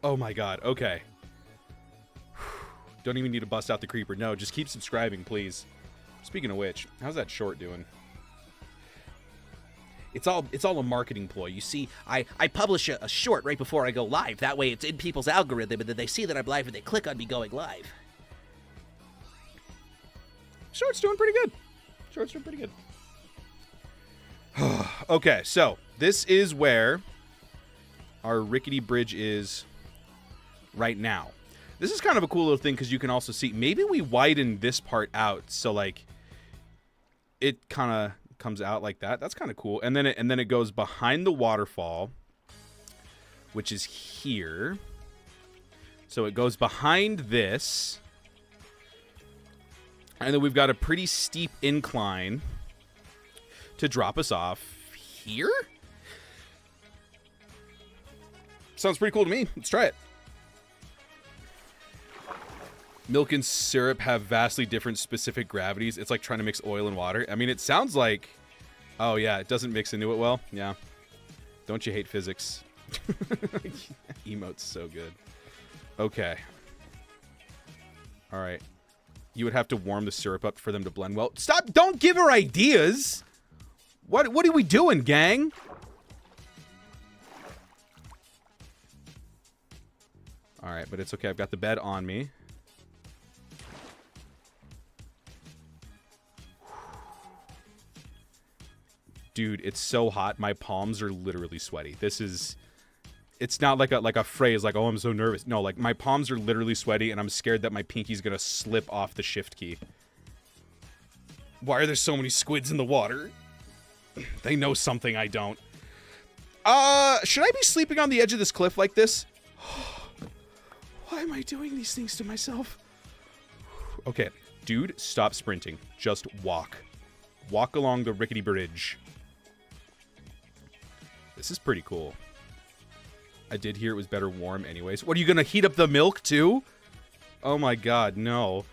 Oh my god, okay. Don't even need to bust out the creeper. No, just keep subscribing, please. Speaking of which, how's that short doing? It's all a marketing ploy. You see, I publish a short right before I go live. That way it's in people's algorithm, and then they see that I'm live and they click on me going live. Short's doing pretty good. Short's doing pretty good. Okay, so this is where our rickety bridge is right now. This is kind of a cool little thing because you can also see, maybe we widen this part out so like it kind of comes out like that. That's kind of cool. And then it goes behind the waterfall, which is here. So it goes behind this. And then we've got a pretty steep incline to drop us off here. Sounds pretty cool to me. Let's try it. Milk and syrup have vastly different specific gravities. It's like trying to mix oil and water. I mean, it sounds like... Oh, yeah, it doesn't mix into it well. Yeah. Don't you hate physics? Emote's so good. Okay. All right. You would have to warm the syrup up for them to blend well. Stop! Don't give her ideas! What are we doing, gang? All right, but it's okay. I've got the bed on me. Dude, it's so hot. My palms are literally sweaty. This is... It's not like a phrase like, oh, I'm so nervous. No, like, my palms are literally sweaty, and I'm scared that my pinky's gonna slip off the shift key. Why are there so many squids in the water? They know something I don't. Should I be sleeping on the edge of this cliff like this? Why am I doing these things to myself? Okay, dude, stop sprinting. Just walk. Walk along the rickety bridge. This is pretty cool. I did hear it was better warm anyways. What, are you gonna heat up the milk too? Oh my god, no.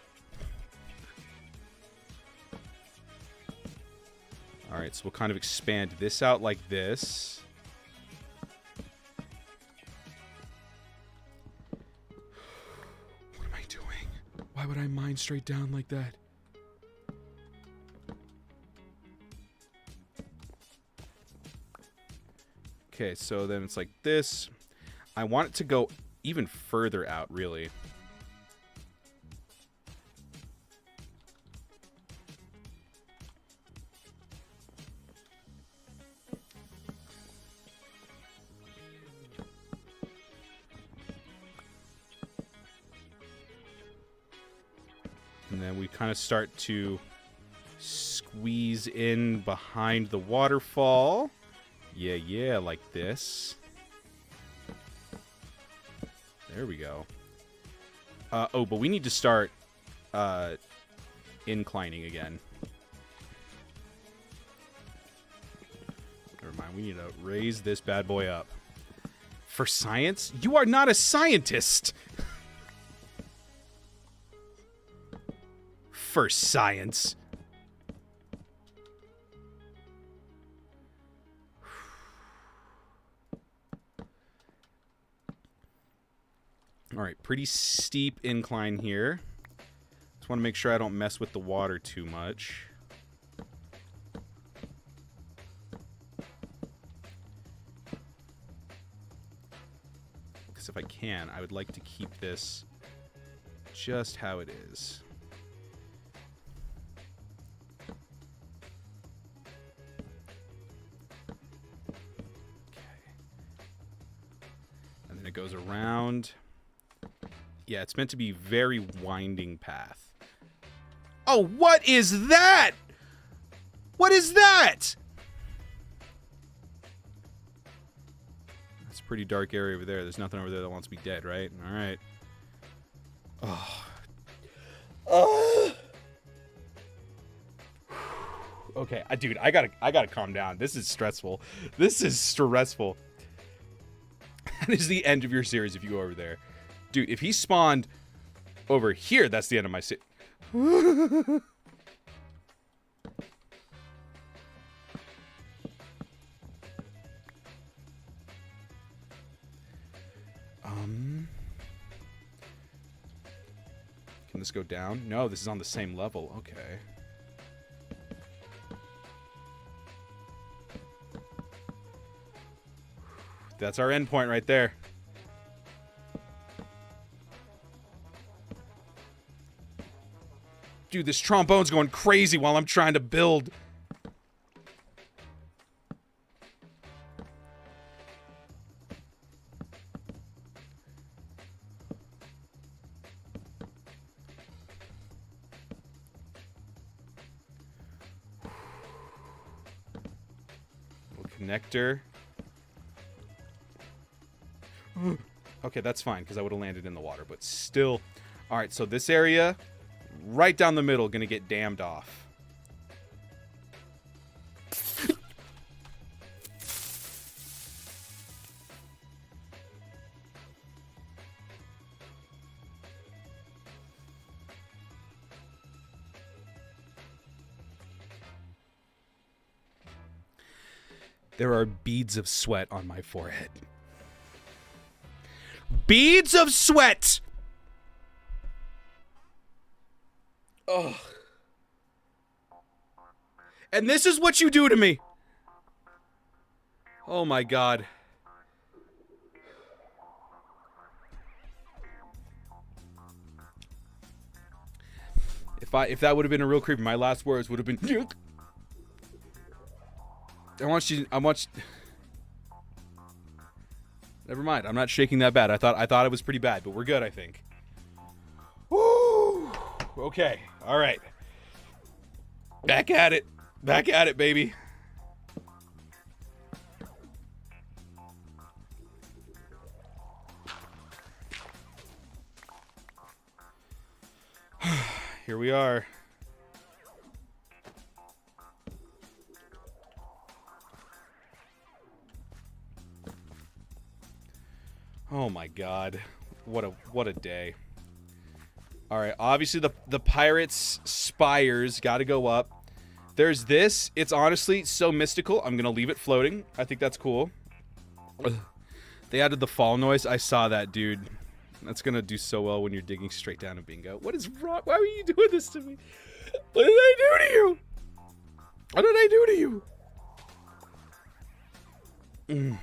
Alright, so we'll kind of expand this out like this. would I mine straight down like that? Okay, so then it's like this. I want it to go even further out, really. And then we kind of start to squeeze in behind the waterfall. Yeah, like this. There we go. Oh, but we need to start inclining again. Never mind, we need to raise this bad boy up. For science? You are not a scientist! For science. All right, pretty steep incline here. Just want to make sure I don't mess with the water too much. Because if I can, I would like to keep this just how it is. And then it goes around. Yeah, it's meant to be very winding path. Oh, what is that? What is that? That's a pretty dark area over there. There's nothing over there that wants to be dead, right? All right. Oh. Okay, dude, I gotta calm down. This is stressful. This is stressful. That is the end of your series if you go over there. Dude, if he spawned over here, that's the end of my Can this go down? No, this is on the same level. Okay. That's our end point right there. Dude, this trombone's going crazy while I'm trying to build. Little connector. Okay, that's fine, because I would have landed in the water, but still. All right, so this area, right down the middle, going to get dammed off. There are beads of sweat on my forehead. Beads of sweat! Ugh. And this is what you do to me. Oh my god. If that would have been a real creepy, my last words would have been Yuck. I want you Never mind. I'm not shaking that bad. I thought it was pretty bad, but we're good, I think. Woo! Okay. All right. Back at it. Back at it, baby. Here we are. Oh my god. What a day. All right, obviously the pirates' spires got to go up. There's this. It's honestly so mystical. I'm going to leave it floating. I think that's cool. They added the fall noise. I saw that, dude. That's gonna do so well when you're digging straight down a bingo. What is wrong? Why are you doing this to me? What did I do to you? What did I do to you?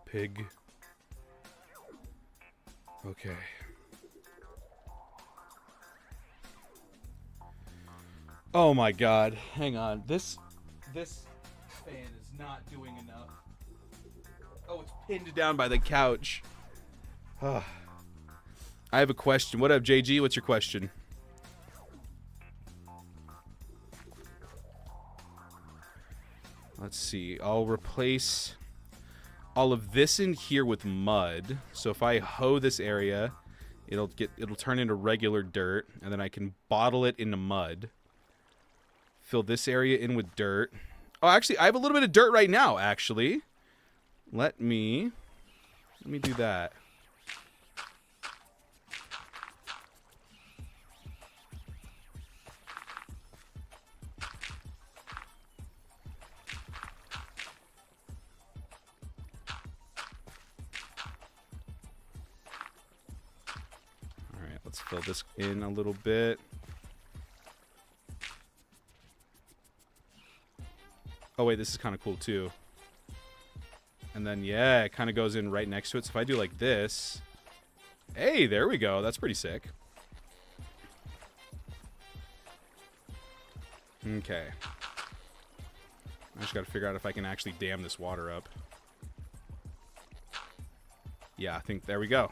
Pig. Okay. Oh my god. Hang on. This fan is not doing enough. Oh, it's pinned down by the couch. I have a question. What up, JG? What's your question? Let's see. I'll replace all of this in here with mud. So if I hoe this area, it'll turn into regular dirt, and then I can bottle it into mud. Fill this area in with dirt. Oh, actually, I have a little bit of dirt right now, actually. Let me do that. All right, let's fill this in a little bit. Oh, wait, this is kind of cool, too. And then, yeah, it kind of goes in right next to it. So if I do like this... Hey, there we go. That's pretty sick. Okay. I just got to figure out if I can actually dam this water up. Yeah, I think... There we go.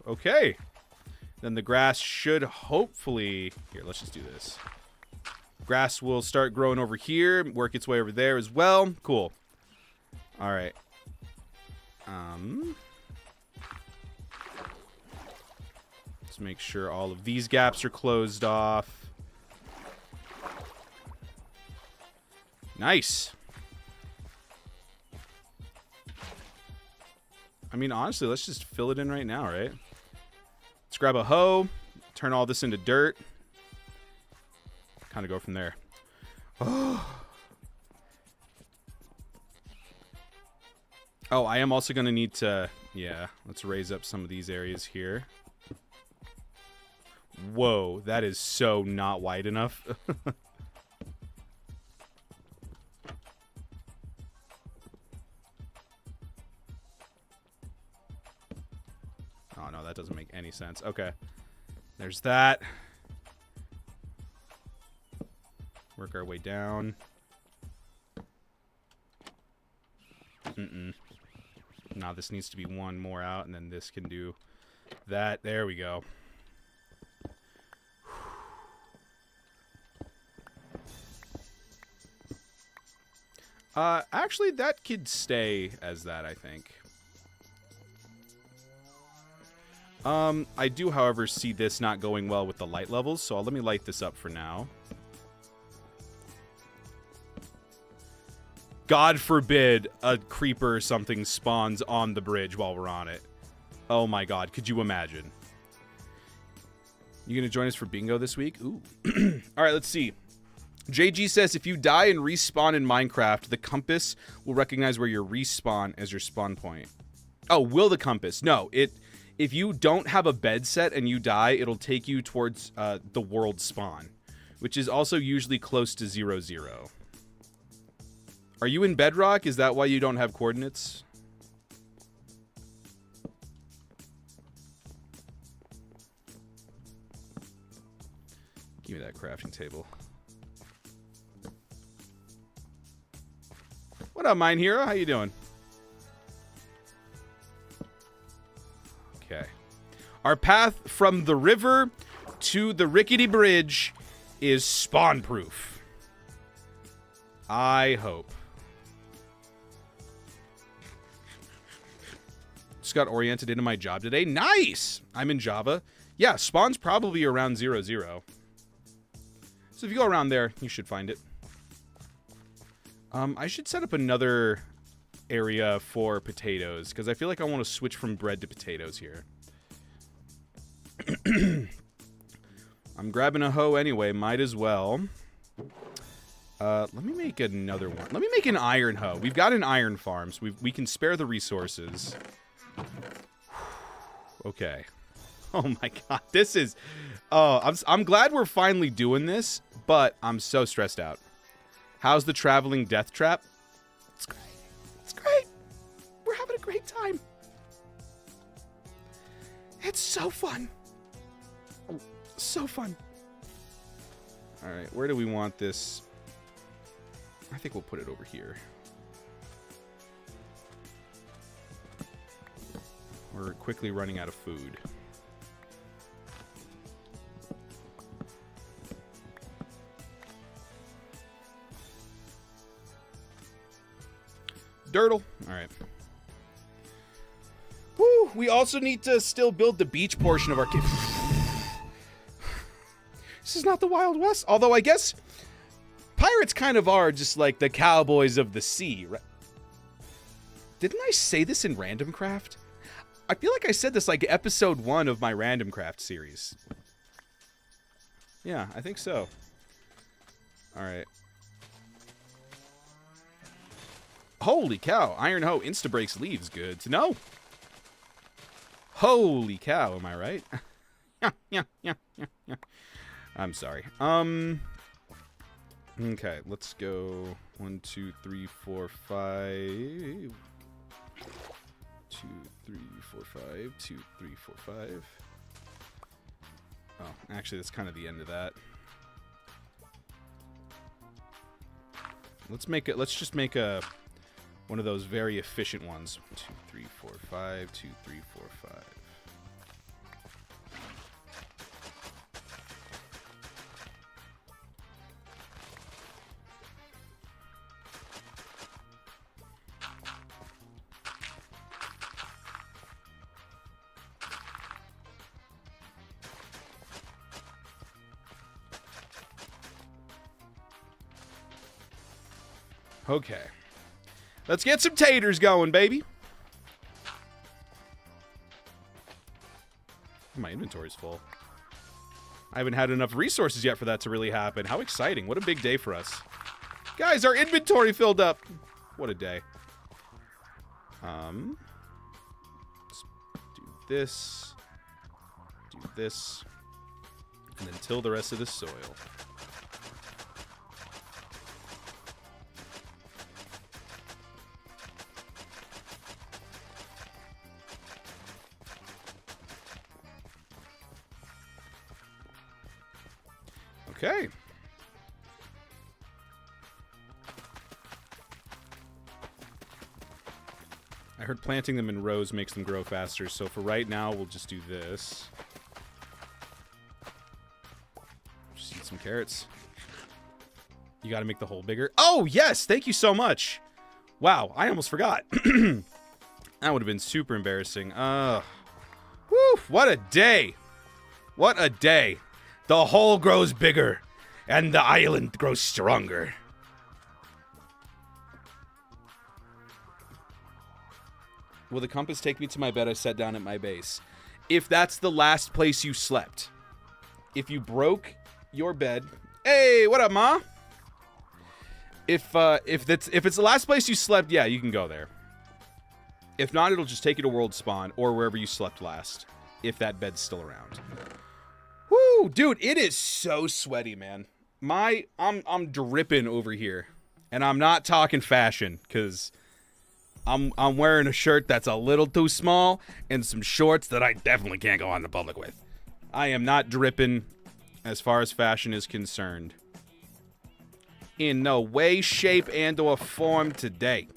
Okay. Then the grass should hopefully... Here, let's just do this. Grass will start growing over here, work its way over there as well. Cool. All right. Let's make sure all of these gaps are closed off. Nice. I mean, honestly, let's just fill it in right now, right? Let's grab a hoe, turn all this into dirt. Kind of go from there. Oh, I am also going to need to... Yeah, let's raise up some of these areas here. Whoa, that is so not wide enough. Oh, no, that doesn't make any sense. Okay. There's that. Work our way down. Now this needs to be one more out, and then this can do that. There we go. Actually, that could stay as that, I think. I do, however, see this not going well with the light levels, so let me light this up for now. God forbid a creeper or something spawns on the bridge while we're on it. Oh my god, could you imagine? You gonna join us for bingo this week? Ooh. Alright, let's see. JG says, if you die and respawn in Minecraft, the compass will recognize where you respawn as your spawn point. Oh, will the compass? No, if you don't have a bed set and you die, it'll take you towards the world spawn, which is also usually close to 0-0. Are you in Bedrock? Is that why you don't have coordinates? Give me that crafting table. What up, Mine Hero? How you doing? Okay. Our path from the river to the rickety bridge is spawn-proof. I hope. Just got oriented into my job today. Nice! I'm in Java. Yeah, spawn's probably around 0-0. So if you go around there, you should find it. I should set up another area for potatoes, because I feel like I want to switch from bread to potatoes here. I'm grabbing a hoe anyway, might as well. Let me make another one. Let me make an iron hoe. We've got an iron farm, so we can spare the resources. Okay. Oh my god, this is... Oh, I'm glad we're finally doing this, but I'm so stressed out. How's the traveling death trap? It's great. It's great. We're having a great time. It's so fun. So fun. All right, where do we want this? I think we'll put it over here. We're quickly running out of food. Dirtle. All right. Woo, we also need to still build the beach portion of our cave. This is not the Wild West. Although I guess pirates kind of are just like the cowboys of the sea, right? Didn't I say this in Random Craft? I feel like I said this like episode 1 of my Random Craft series. Yeah, I think so. All right. Holy cow. Iron Hoe insta-breaks leaves. Good to know. Holy cow, am I right? Yeah. I'm sorry. Okay, let's go 1, 2, 3, 4, 5. 2, 3, 4, 5. 2, 3, 4, 5. Oh, actually, that's kind of the end of that. Let's just make a one of those very efficient ones. 2, 3, 4, 5. 2, 3, 4, 5. Okay. Let's get some taters going, baby. My inventory's full. I haven't had enough resources yet for that to really happen. How exciting. What a big day for us. Guys, our inventory filled up. What a day. Let's do this. Do this. And then till the rest of the soil. Okay. I heard planting them in rows makes them grow faster, so for right now, we'll just do this. Just eat some carrots. You gotta make the hole bigger. Oh, yes! Thank you so much! Wow, I almost forgot. That would have been super embarrassing. Woo! What a day! What a day! The hole grows bigger, and the island grows stronger. Will the compass take me to my bed I set down at my base? If that's the last place you slept. If you broke your bed... Hey, what up, Ma? If it's the last place you slept, yeah, you can go there. If not, it'll just take you to World Spawn, or wherever you slept last. If that bed's still around. Woo, dude, it is so sweaty, man. I'm dripping over here, and I'm not talking fashion, cause I'm wearing a shirt that's a little too small and some shorts that I definitely can't go out in the public with. I am not dripping, as far as fashion is concerned. In no way, shape, and/or form today.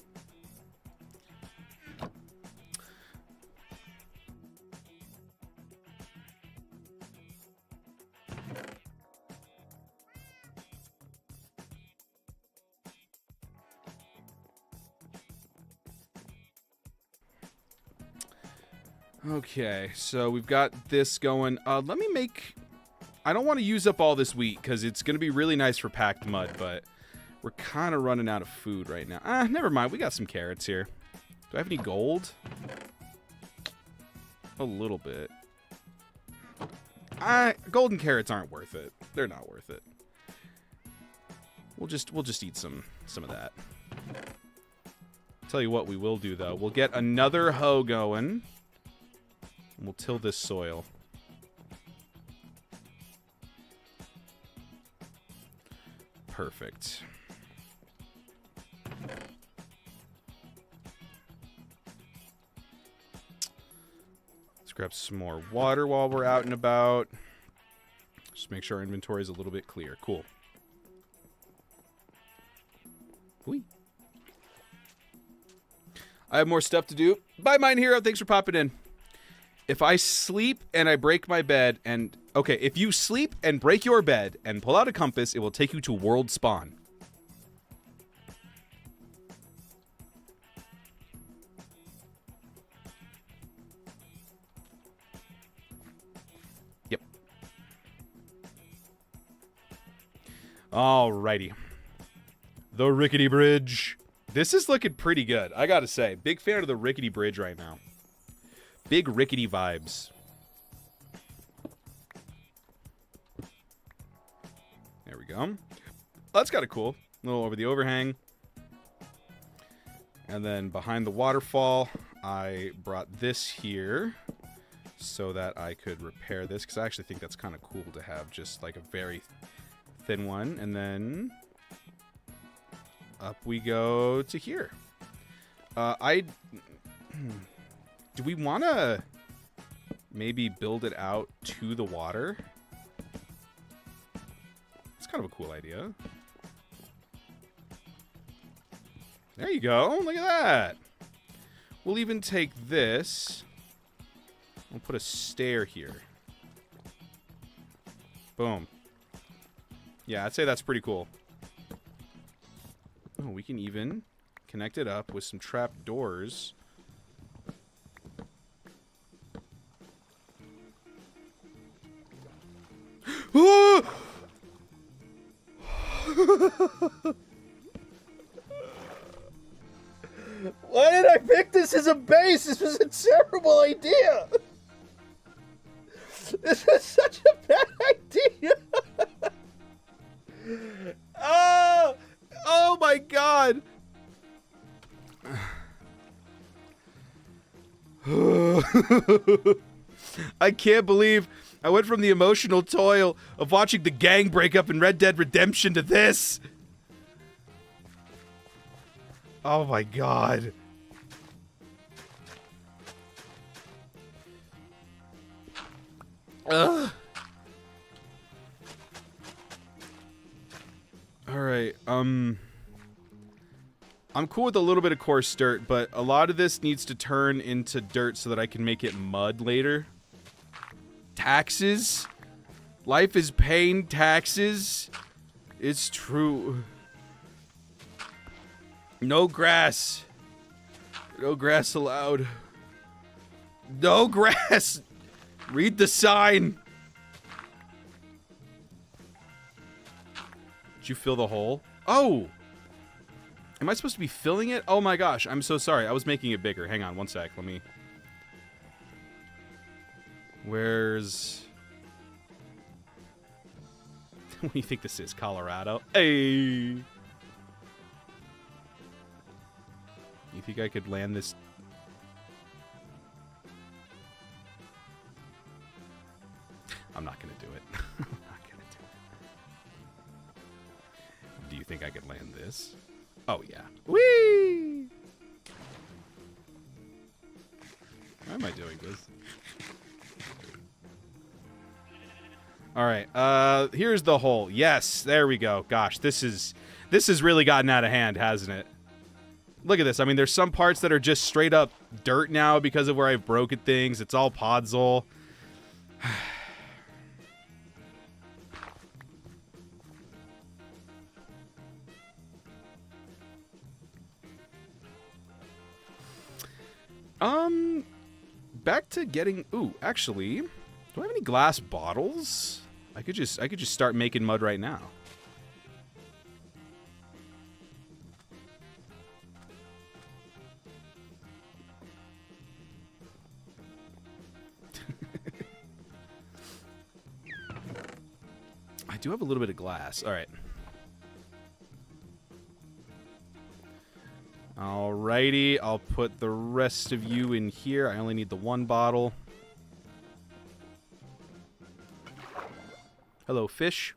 Okay, so we've got this going. Let me make... I don't want to use up all this wheat, because it's going to be really nice for packed mud, but we're kind of running out of food right now. Never mind. We got some carrots here. Do I have any gold? A little bit. Golden carrots aren't worth it. They're not worth it. We'll just eat some of that. Tell you what we will do, though. We'll get another hoe going. And we'll till this soil. Perfect. Let's grab some more water while we're out and about. Just make sure our inventory is a little bit clear. Cool. Whee. I have more stuff to do. Bye, Mine Hero. Thanks for popping in. If I sleep and I break my bed and... Okay, if you sleep and break your bed and pull out a compass, it will take you to World Spawn. Yep. Alrighty. The rickety bridge. This is looking pretty good, I gotta say. Big fan of the rickety bridge right now. Big rickety vibes. There we go. That's kind of cool. A little over the overhang. And then behind the waterfall, I brought this here so that I could repair this, because I actually think that's kind of cool to have just like a very thin one. And then up we go to here. Do we want to maybe build it out to the water? It's kind of a cool idea. There you go. Look at that. We'll even take this. We'll put a stair here. Boom. Yeah, I'd say that's pretty cool. Oh, we can even connect it up with some trap doors. Why did I pick this as a base? This was a terrible idea. This is such a bad idea. Oh my god. I can't believe I went from the emotional toil of watching the gang break up in Red Dead Redemption to this. Oh my god. Ugh. Alright, I'm cool with a little bit of coarse dirt, but a lot of this needs to turn into dirt so that I can make it mud later. Taxes? Life is pain, taxes? It's true. No grass. No grass allowed. No grass! Read the sign! Did you fill the hole? Oh! Am I supposed to be filling it? Oh my gosh, I'm so sorry. I was making it bigger. Hang on one sec. Let me... Where's... What do you think this is? Colorado? Hey! You think I could land this... I'm not gonna do it. I'm not gonna do it. Do you think I could land this? Oh, yeah. Whee! Why am I doing this? Alright, here's the hole. Yes, there we go. Gosh, this has really gotten out of hand, hasn't it? Look at this. I mean, there's some parts that are just straight up dirt now because of where I've broken things. It's all podzol. Back to getting... Ooh, actually, do I have any glass bottles? I could just start making mud right now. I do have a little bit of glass. All right. Alrighty, I'll put the rest of you in here. I only need the one bottle. Hello, fish.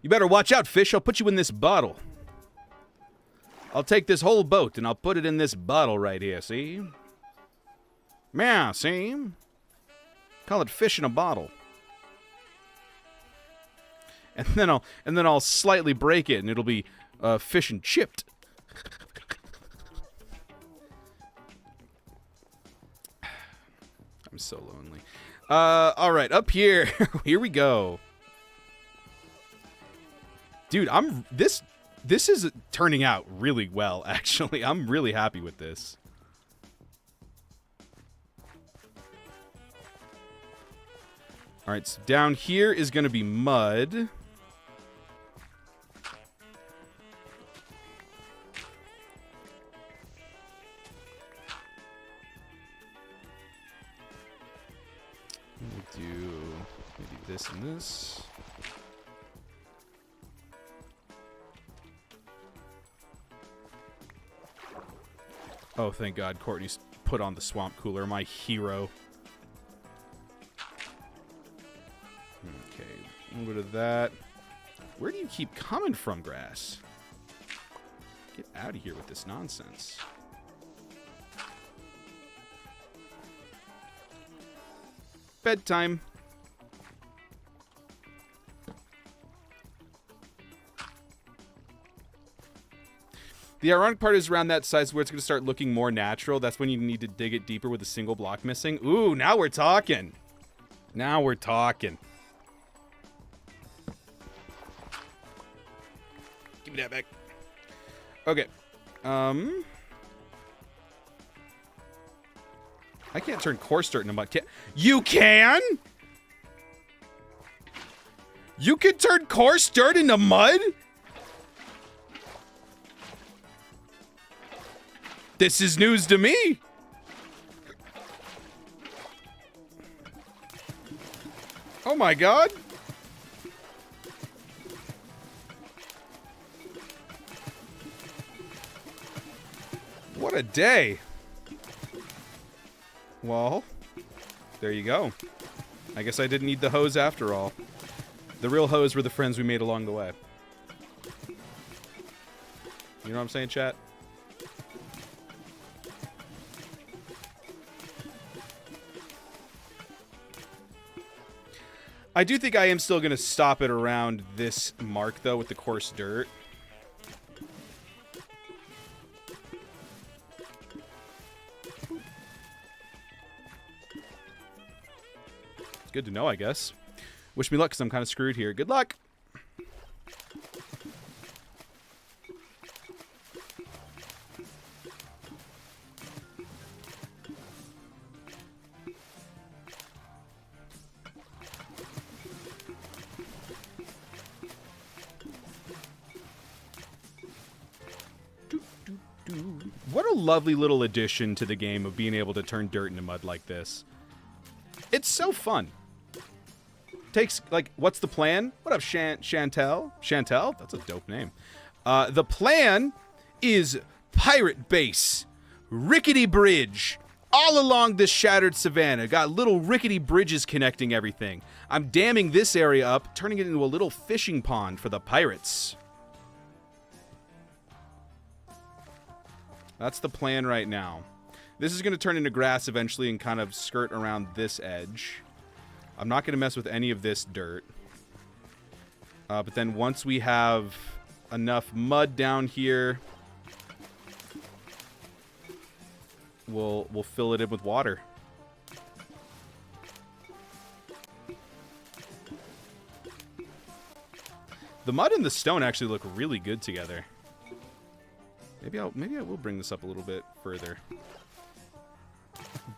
You better watch out, fish. I'll put you in this bottle. I'll take this whole boat and I'll put it in this bottle right here, see? Yeah, see? Call it fish in a bottle. And then I'll slightly break it and it'll be fish and chipped. I'm so lonely. All right, up here. Here we go. Dude, this is turning out really well, actually. I'm really happy with this. All right, so down here is going to be mud. We'll do maybe this and this. Oh, thank God Courtney's put on the swamp cooler, my hero. Okay, a little bit of that. Where do you keep coming from, grass? Get out of here with this nonsense. Bedtime. The ironic part is around that size where it's going to start looking more natural. That's when you need to dig it deeper with a single block missing. Ooh, now we're talking. Now we're talking. Give me that back. Okay. I can't turn coarse dirt into mud. You can? You can turn coarse dirt into mud? This is news to me. Oh my God. What a day. Well, there you go. I guess I didn't need the hose after all. The real hose were the friends we made along the way. You know what I'm saying, chat? I do think I am still going to stop it around this mark, though, with the coarse dirt. It's good to know, I guess. Wish me luck, because I'm kind of screwed here. Good luck! What a lovely little addition to the game of being able to turn dirt into mud like this. It's so fun. Takes, like, what's the plan? What up, Chantel? Chantel? That's a dope name. The plan is pirate base, rickety bridge, all along this shattered savannah. Got little rickety bridges connecting everything. I'm damming this area up, turning it into a little fishing pond for the pirates. That's the plan right now. This is going to turn into grass eventually and kind of skirt around this edge. I'm not going to mess with any of this dirt. But then once we have enough mud down here, we'll fill it in with water. The mud and the stone actually look really good together. Maybe I will bring this up a little bit further.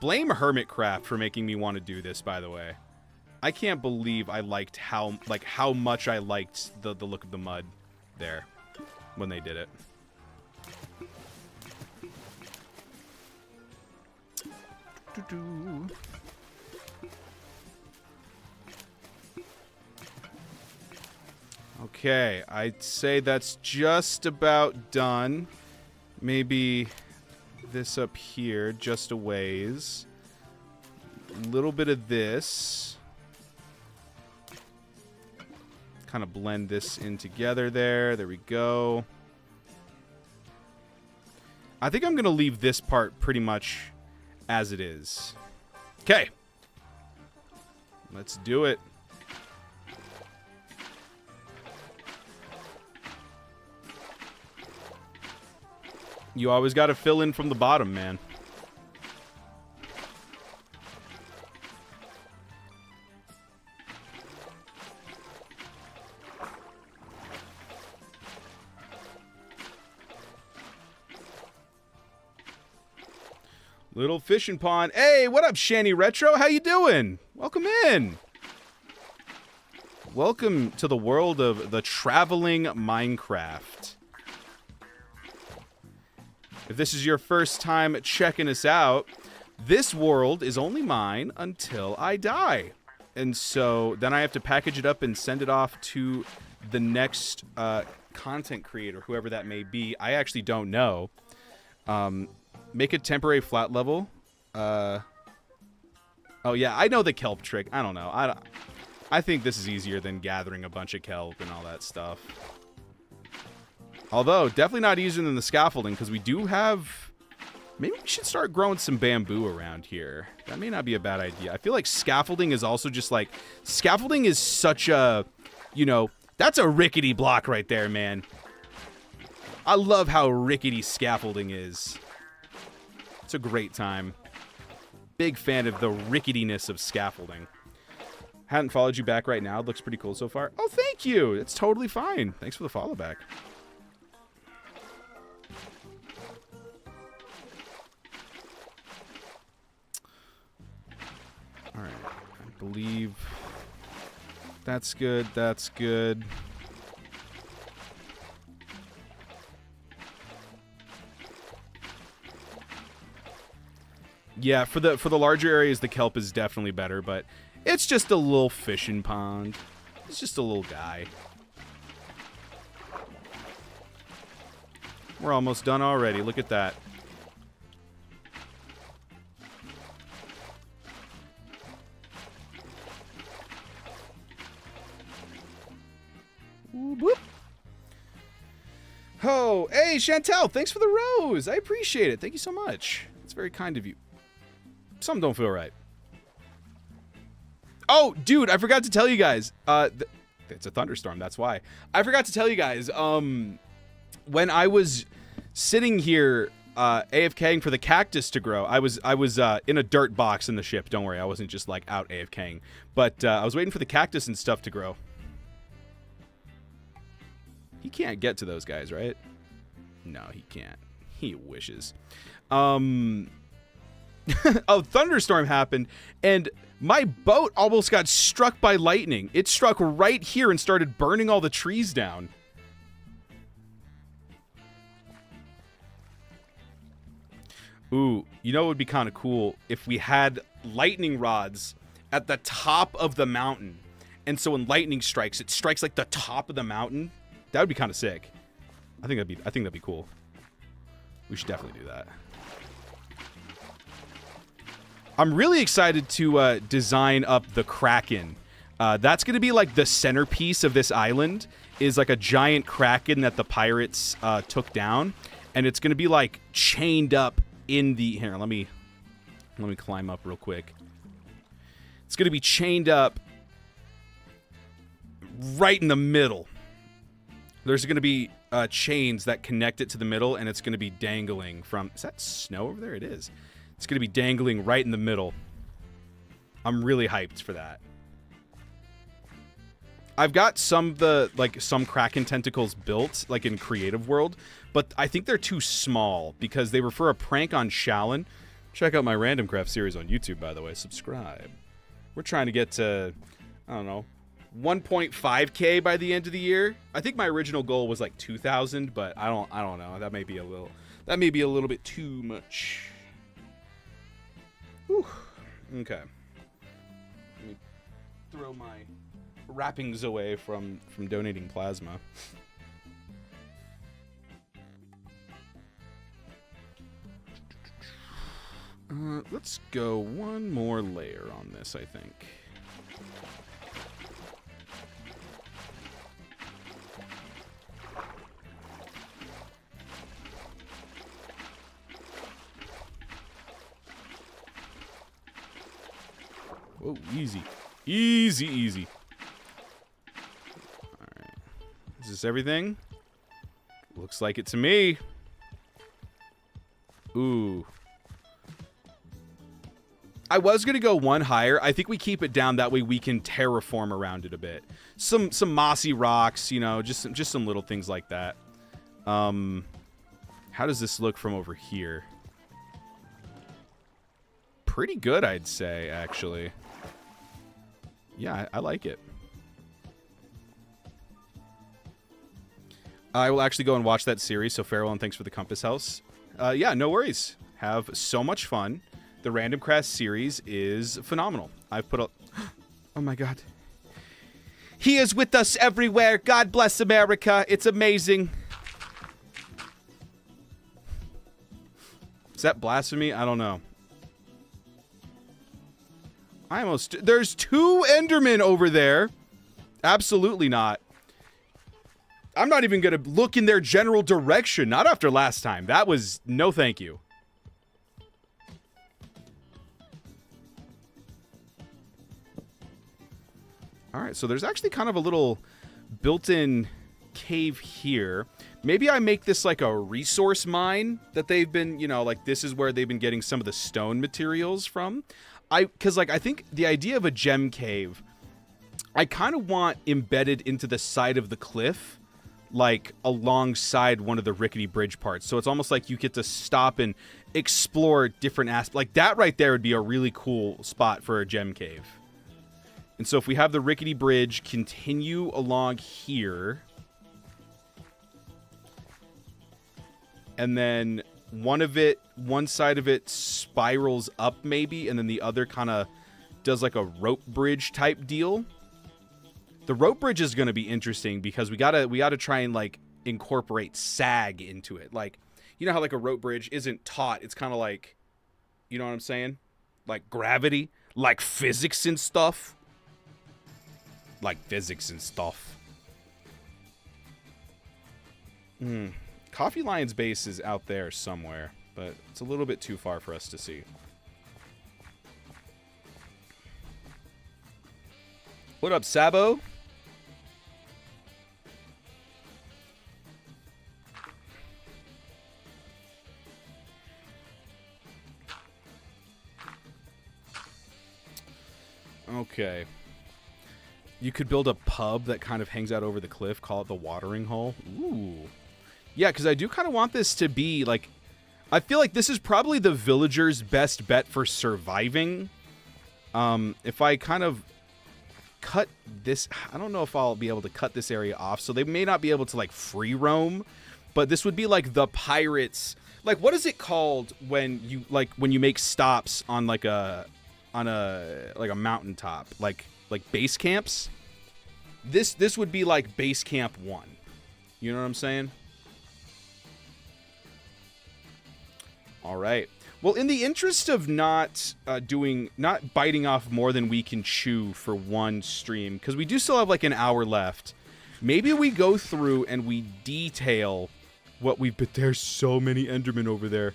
Blame Hermitcraft for making me want to do this, by the way. I can't believe I liked how much I liked the look of the mud there when they did it. Okay, I'd say that's just about done. Maybe this up here, just a ways. A little bit of this. Kind of blend this in together there. There we go. I think I'm going to leave this part pretty much as it is. Okay. Let's do it. You always got to fill in from the bottom, man. Little fishing pond. Hey, what up, Shanny Retro? How you doing? Welcome in. Welcome to the world of the traveling Minecraft. If this is your first time checking us out, this world is only mine until I die. And so then I have to package it up and send it off to the next content creator, whoever that may be. I actually don't know. Make a temporary flat level. Oh, yeah, I know the kelp trick. I don't know. I think this is easier than gathering a bunch of kelp and all that stuff. Although, definitely not easier than the scaffolding, because we do have... Maybe we should start growing some bamboo around here. That may not be a bad idea. I feel like scaffolding is also just like... Scaffolding is such a... You know, that's a rickety block right there, man. I love how rickety scaffolding is. It's a great time. Big fan of the ricketiness of scaffolding. Hadn't followed you back right now. It looks pretty cool so far. Oh, thank you. It's totally fine. Thanks for the follow back. All right. I believe that's good. That's good. Yeah, for the larger areas, the kelp is definitely better, but it's just a little fishing pond. It's just a little guy. We're almost done already. Look at that. Whoop, whoop. Oh, hey, Chantel, thanks for the rose. I appreciate it. Thank you so much. It's very kind of you. Something don't feel right. Oh, dude, I forgot to tell you guys. It's a thunderstorm, that's why. I forgot to tell you guys, when I was sitting here AFKing for the cactus to grow, I was in a dirt box in the ship. Don't worry, I wasn't just like out AFKing. But I was waiting for the cactus and stuff to grow. He can't get to those guys, right? No, he can't. He wishes. A thunderstorm happened, and my boat almost got struck by lightning. It struck right here and started burning all the trees down. Ooh, you know what would be kind of cool? If we had lightning rods at the top of the mountain. And so when lightning strikes, it strikes like the top of the mountain. That would be kind of sick. I think that'd be cool. We should definitely do that. I'm really excited to design up the Kraken. That's going to be like the centerpiece of this island, is like a giant Kraken that the pirates took down. And it's going to be like chained up in the... Here, let me climb up real quick. It's going to be chained up right in the middle. There's going to be chains that connect it to the middle, and it's going to be dangling from... Is that snow over there? It is. It's going to be dangling right in the middle. I'm really hyped for that. I've got some Kraken tentacles built, like in Creative World, but I think they're too small because they were for a prank on Shallon. Check out my Random Craft series on YouTube, by the way. Subscribe. We're trying to get to, I don't know, 1.5K by the end of the year. I think my original goal was like 2,000, but I don't know. That may be a little bit too much. Whew. Okay. Let me throw my wrappings away from donating plasma. Let's go one more layer on this, I think. Whoa, easy. Easy, easy. Alright. Is this everything? Looks like it to me. Ooh. I was going to go one higher. I think we keep it down. That way we can terraform around it a bit. Some mossy rocks, you know, just some little things like that. How does this look from over here? Pretty good, I'd say, actually. Yeah, I like it. I will actually go and watch that series, so farewell and thanks for the Compass House. Yeah, no worries. Have so much fun. The Random Craft series is phenomenal. I've put a... Oh my god. He is with us everywhere. God bless America. It's amazing. Is that blasphemy? I don't know. I almost... There's 2 Endermen over there. Absolutely not. I'm not even going to look in their general direction. Not after last time. That was... No thank you. Alright, so there's actually kind of a little built-in cave here. Maybe I make this like a resource mine that they've been, you know, like this is where they've been getting some of the stone materials from. Because, like, I think the idea of a gem cave, I kind of want embedded into the side of the cliff, like, alongside one of the rickety bridge parts. So it's almost like you get to stop and explore different aspects. Like, that right there would be a really cool spot for a gem cave. And so if we have the rickety bridge continue along here, and then one side of it spirals up maybe, and then the other kind of does like a rope bridge type deal. The rope bridge is going to be interesting because we gotta try and like incorporate sag into it. Like, you know how like a rope bridge isn't taut, it's kind of like, you know what I'm saying? Like gravity, like physics and stuff. Like physics and stuff. Coffee Lion's base is out there somewhere, but it's a little bit too far for us to see. What up, Sabo? Okay. You could build a pub that kind of hangs out over the cliff, call it the watering hole. Ooh. Yeah, because I do kind of want this to be, like... I feel like this is probably the villagers' best bet for surviving. If I kind of cut this... I don't know if I'll be able to cut this area off, so they may not be able to, like, free roam. But this would be, like, the pirates... Like, what is it called when you, like, when you make stops on, like, a mountaintop? Like base camps? This would be, like, base camp 1. You know what I'm saying? All right. Well, in the interest of not biting off more than we can chew for one stream, because we do still have like an hour left, maybe we go through and we detail what we've... But there's so many Endermen over there.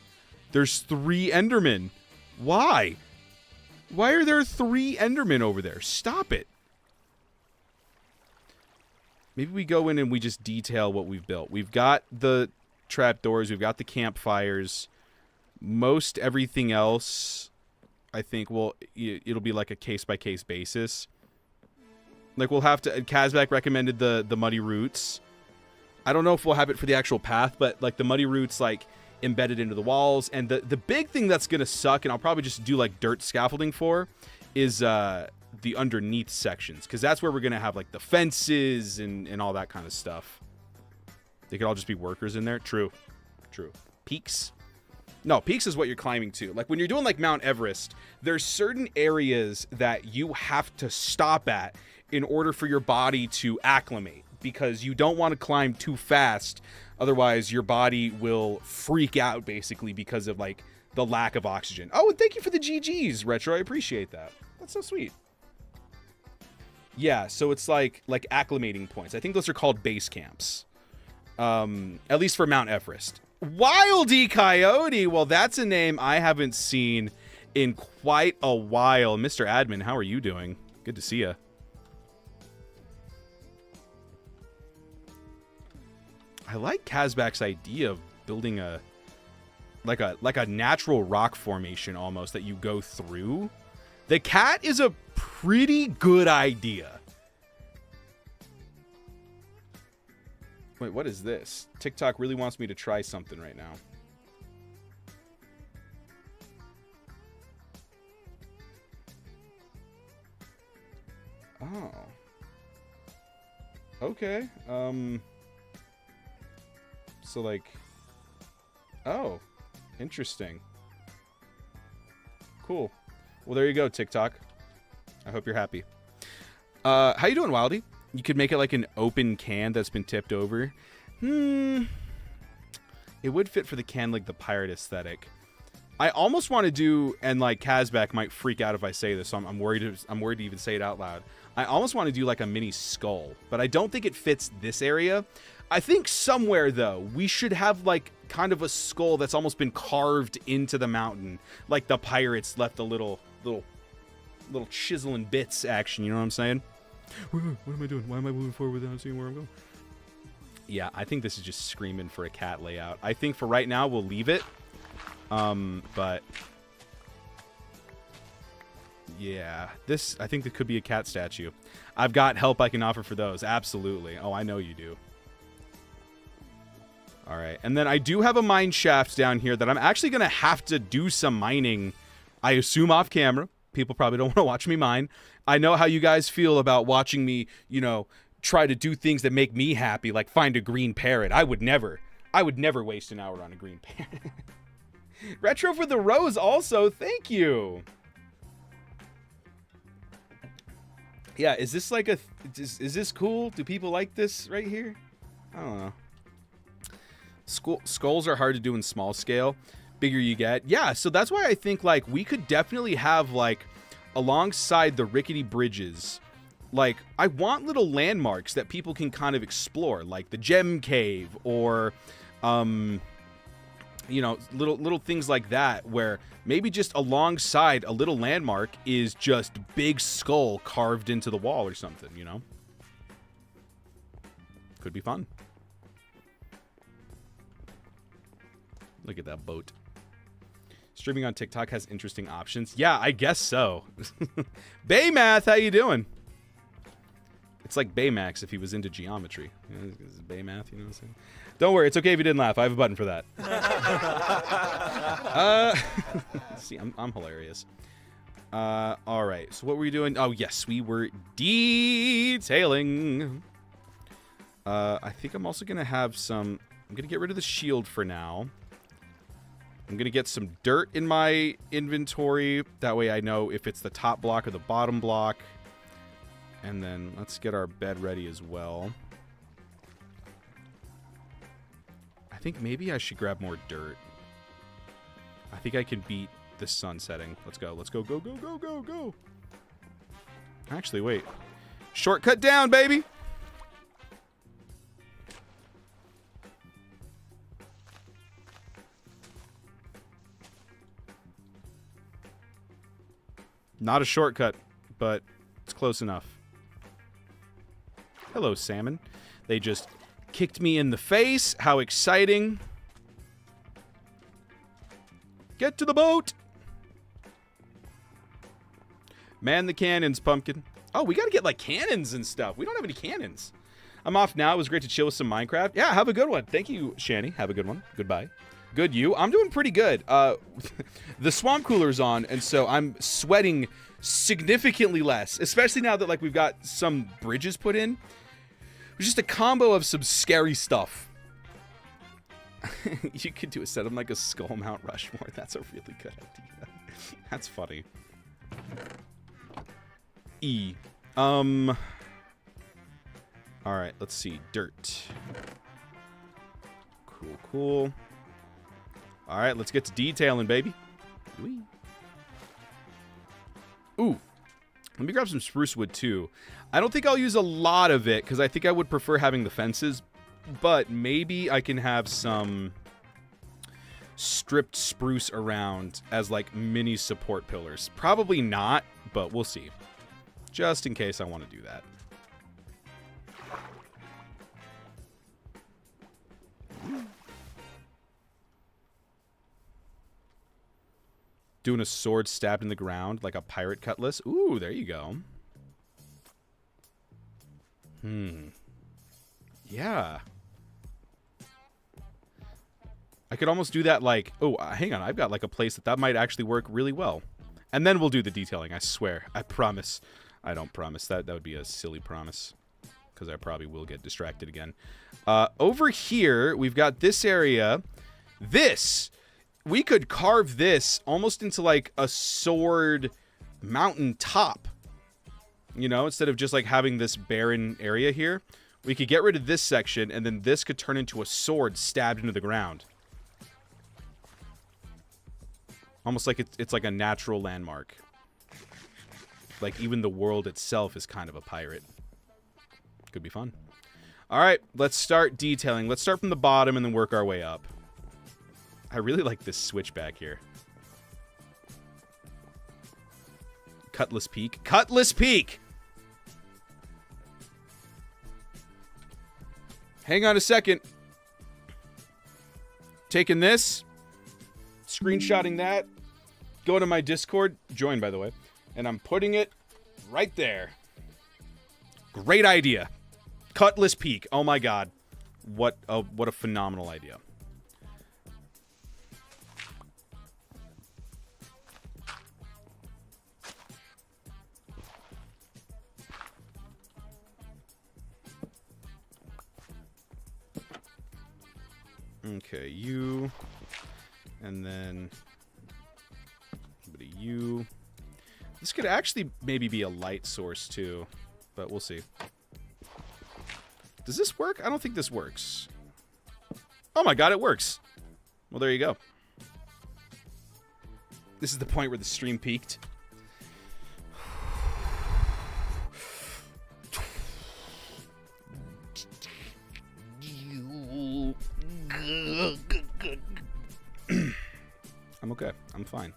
There's 3 Endermen. Why? Why are there 3 Endermen over there? Stop it. Maybe we go in and we just detail what we've built. We've got the trapdoors. We've got the campfires. Most everything else, I think, it'll be like a case-by-case basis. Like, we'll have to... Kazbak recommended the Muddy Roots. I don't know if we'll have it for the actual path, but, like, the Muddy Roots, like, embedded into the walls. And the big thing that's going to suck, and I'll probably just do, like, dirt scaffolding for, is the underneath sections. Because that's where we're going to have, like, the fences and all that kind of stuff. They could all just be workers in there. True. True. Peaks? No, peaks is what you're climbing to. Like, when you're doing, like, Mount Everest, there's certain areas that you have to stop at in order for your body to acclimate. because you don't want to climb too fast. Otherwise, your body will freak out, basically, because of, like, the lack of oxygen. Oh, and thank you for the GGs, Retro. I appreciate that. That's so sweet. Yeah, so it's like acclimating points. I think those are called base camps. At least for Mount Everest. Wildy Coyote. Well, that's a name I haven't seen in quite a while. Mr. Admin, how are you doing? Good to see you. I like Kazbak's idea of building a natural rock formation almost that you go through. The cat is a pretty good idea. Wait, what is this? TikTok really wants me to try something right now. Oh. Okay. So, like... Oh. Interesting. Cool. Well, there you go, TikTok. I hope you're happy. How you doing, Wildy? You could make it like an open can that's been tipped over. It would fit for the Canleg the pirate aesthetic. I almost want to do, and like Kazbak might freak out if I say this, so I'm worried to even say it out loud. I almost want to do like a mini skull, but I don't think it fits this area. I think somewhere, though, we should have, like, kind of a skull that's almost been carved into the mountain. Like the pirates left a little chiseling bits action, you know what I'm saying? What am I doing? Why am I moving forward without seeing where I'm going? Yeah, I think this is just screaming for a cat layout. I think for right now, we'll leave it. But... yeah, I think there could be a cat statue. I've got help I can offer for those. Absolutely. Oh, I know you do. All right, and then I do have a mine shaft down here that I'm actually going to have to do some mining, I assume off camera. People probably don't want to watch me mine. I know how you guys feel about watching me, you know, try to do things that make me happy, like find a green parrot. I would never waste an hour on a green parrot. Retro for the rose also, thank you. Yeah, is this like is this cool? Do people like this right here? I don't know. Skulls are hard to do in small scale. Bigger you get. Yeah, so that's why I think, like, we could definitely have, like, alongside the rickety bridges, like, I want little landmarks that people can kind of explore, like the gem cave or, you know, little things like that, where maybe just alongside a little landmark is just big skull carved into the wall or something, you know? Could be fun. Look at that boat. Streaming on TikTok has interesting options. Yeah, I guess so. Baymath, how you doing? It's like Baymax if he was into geometry. You know, Baymath, you know what I'm saying? Don't worry, it's okay if you didn't laugh. I have a button for that. See, I'm hilarious. All right, so what were you doing? Oh, yes, we were detailing. I think I'm also going to have some... I'm going to get rid of the shield for now. I'm going to get some dirt in my inventory. That way I know if it's the top block or the bottom block. And then let's get our bed ready as well. I think maybe I should grab more dirt. I think I can beat the sun setting. Let's go. Let's go. Go, go, go, go, go. Actually, wait. Shortcut down, baby. Not a shortcut, but it's close enough. Hello, salmon. They just kicked me in the face. How exciting. Get to the boat. Man the cannons, pumpkin. Oh, we got to get, like, cannons and stuff. We don't have any cannons. I'm off now. It was great to chill with some Minecraft. Yeah, have a good one. Thank you, Shani. Have a good one. Goodbye. Good, you? I'm doing pretty good. The swamp cooler's on, and so I'm sweating significantly less, especially now that, like, we've got some bridges put in. It's just a combo of some scary stuff. You could do a set of, like, a skull Mount Rushmore. That's a really good idea. That's funny. All right, let's see. Dirt. Cool, cool. All right, let's get to detailing, baby. Whee. Ooh. Let me grab some spruce wood, too. I don't think I'll use a lot of it, because I think I would prefer having the fences. But maybe I can have some stripped spruce around as, like, mini support pillars. Probably not, but we'll see. Just in case I want to do that. Doing a sword stabbed in the ground, like a pirate cutlass. Ooh, there you go. Yeah. I could almost do that like... Oh, hang on. I've got like a place that might actually work really well. And then we'll do the detailing, I swear. I promise. I don't promise. That would be a silly promise. Because I probably will get distracted again. Over here, we've got this area. This... We could carve this almost into like a sword mountain top. You know, instead of just like having this barren area here. We could get rid of this section and then this could turn into a sword stabbed into the ground. Almost like it's like a natural landmark. Like even the world itself is kind of a pirate. Could be fun. All right, let's start detailing. Let's start from the bottom and then work our way up. I really like this switch back here. Cutlass Peak. Cutlass Peak! Hang on a second. Taking this. Screenshotting that. Going to my Discord. Join, by the way. And I'm putting it right there. Great idea. Cutlass Peak. Oh my god. What a phenomenal idea. Okay, you, and then a bit of you. This could actually maybe be a light source too, but we'll see. Does this work? I don't think this works. Oh my god, it works. Well, there you go. This is the point where the stream peaked. I'm okay. I'm fine.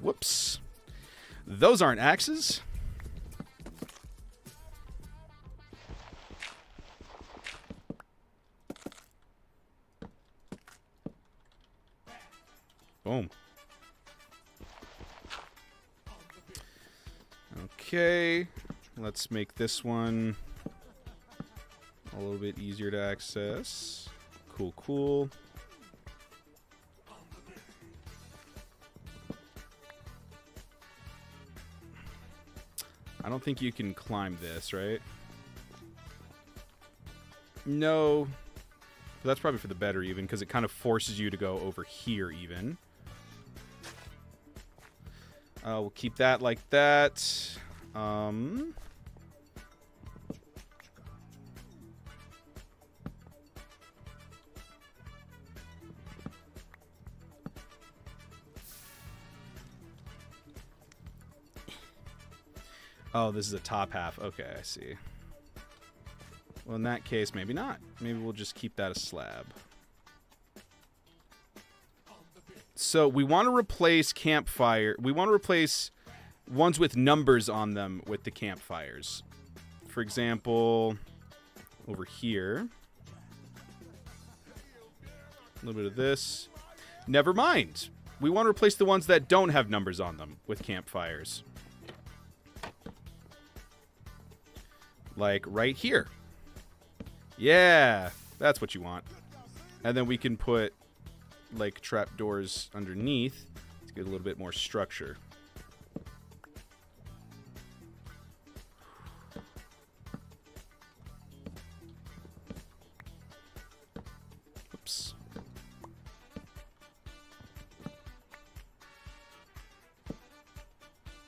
Whoops. Those aren't axes. Boom. Okay, let's make this one a little bit easier to access. Cool, cool. I don't think you can climb this, right? No. But that's probably for the better even, because it kind of forces you to go over here even. We'll keep that like that. Oh, this is a top half. Okay, I see. Well, in that case, maybe not. Maybe we'll just keep that a slab. So we want to replace campfire. We want to replace ones with numbers on them with the campfires. For example, over here. A little bit of this. Never mind. We want to replace the ones that don't have numbers on them with campfires. Like right here. Yeah, that's what you want. And then we can put like trapdoors underneath to get a little bit more structure.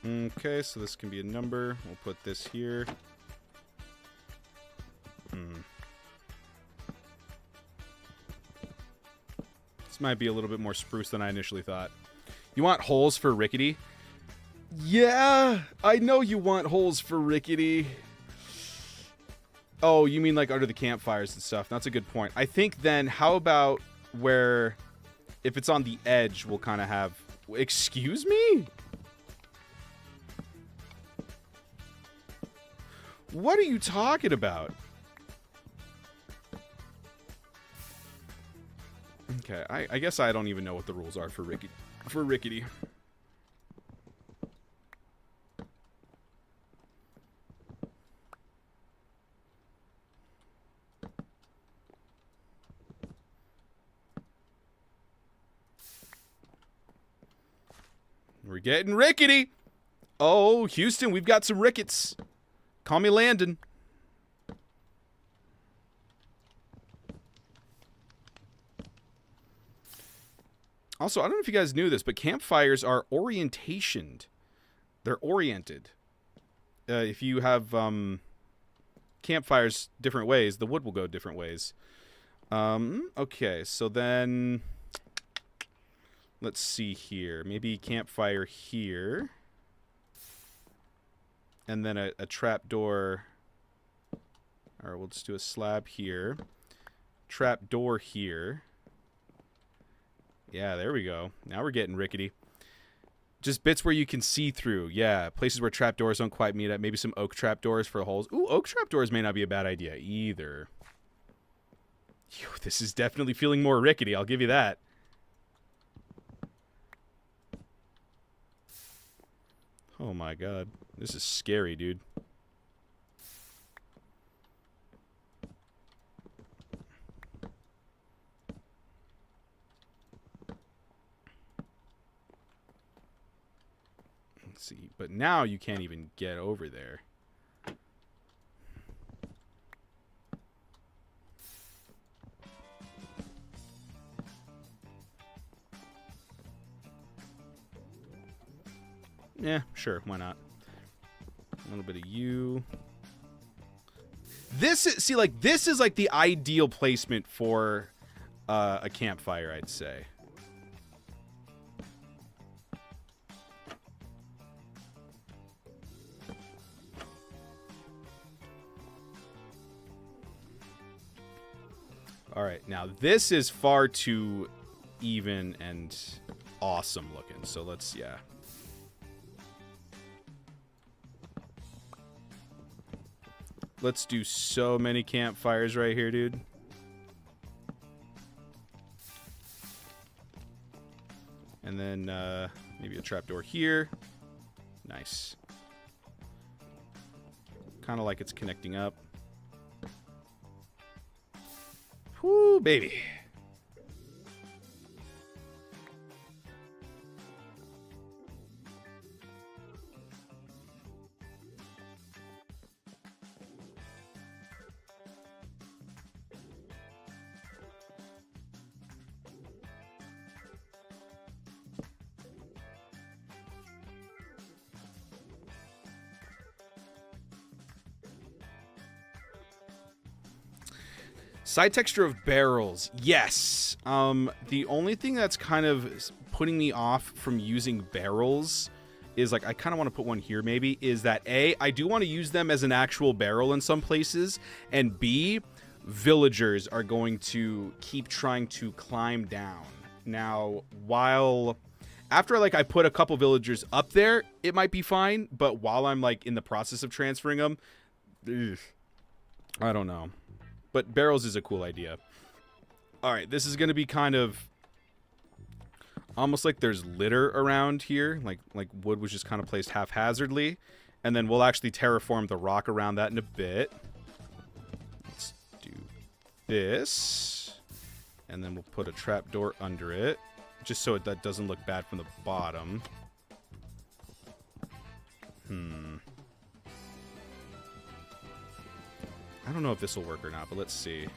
Okay, so this can be a number. We'll put this here. This might be a little bit more spruce than I initially thought. You want holes for rickety? Yeah, I know you want holes for rickety. Oh, you mean like under the campfires and stuff. That's a good point. I think then, how about where, if it's on the edge, we'll kind of have... Excuse me? What are you talking about? Okay, I guess I don't even know what the rules are for rickety. We're getting rickety. Oh, Houston, we've got some rickets. Call me Landon. Also, I don't know if you guys knew this, but campfires are orientationed. They're oriented. If you have campfires different ways, the wood will go different ways. Okay, so then... Let's see here. Maybe campfire here. And then a trapdoor. Or we'll just do a slab here. Trapdoor here. Yeah, there we go. Now we're getting rickety. Just bits where you can see through. Yeah, places where trapdoors don't quite meet up. Maybe some oak trapdoors for holes. Ooh, oak trapdoors may not be a bad idea either. Phew, this is definitely feeling more rickety. I'll give you that. Oh my god. This is scary, dude. Let's see. But now you can't even get over there. Yeah, sure. Why not? A little bit of you. This is, see, like, this is like the ideal placement for a campfire, I'd say. All right, now this is far too even and awesome looking. So let's, yeah. Let's do so many campfires right here, dude. And then maybe a trapdoor here. Nice. Kind of like it's connecting up. Whoo, baby. Side texture of barrels. Yes. The only thing that's kind of putting me off from using barrels is, like, I kind of want to put one here maybe, is that A, I do want to use them as an actual barrel in some places, and B, villagers are going to keep trying to climb down. Now, while... After, like, I put a couple villagers up there, it might be fine, but while I'm, like, in the process of transferring them, I don't know. But barrels is a cool idea. All right, this is going to be kind of almost like there's litter around here. Like wood was just kind of placed haphazardly. And then we'll actually terraform the rock around that in a bit. Let's do this. And then we'll put a trapdoor under it. Just so that doesn't look bad from the bottom. I don't know if this will work or not, but let's see.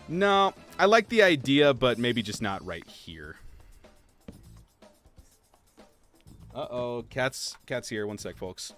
No, I like the idea, but maybe just not right here. Uh-oh, cat's here. One sec, folks.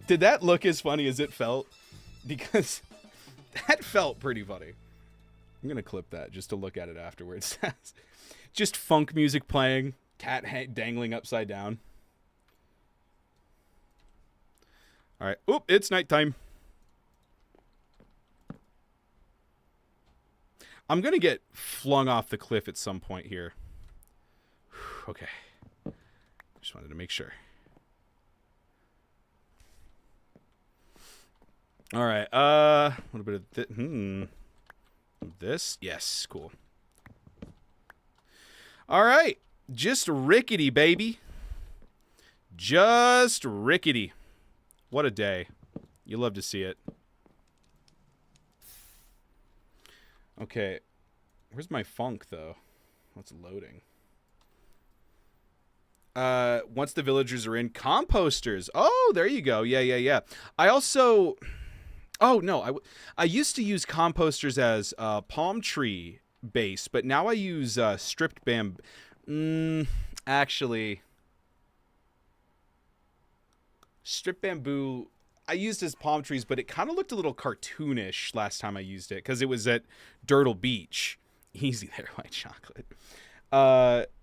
Did that look as funny as it felt? Because that felt pretty funny. I'm going to clip that just to look at it afterwards. Just funk music playing, cat dangling upside down. All right. Oop, it's nighttime. I'm going to get flung off the cliff at some point here. Okay. Just wanted to make sure. All right. A little bit of this. Yes, cool. All right. Just rickety, baby. Just rickety. What a day. You love to see it. Okay. Where's my funk, though? What's loading? Once the villagers are in, composters. Oh, there you go. Yeah. I also... Oh, no. I used to use composters as palm tree base, but now I use stripped bamboo. Actually, stripped bamboo I used as palm trees, but it kind of looked a little cartoonish last time I used it because it was at Dirtle Beach. Easy there, white chocolate.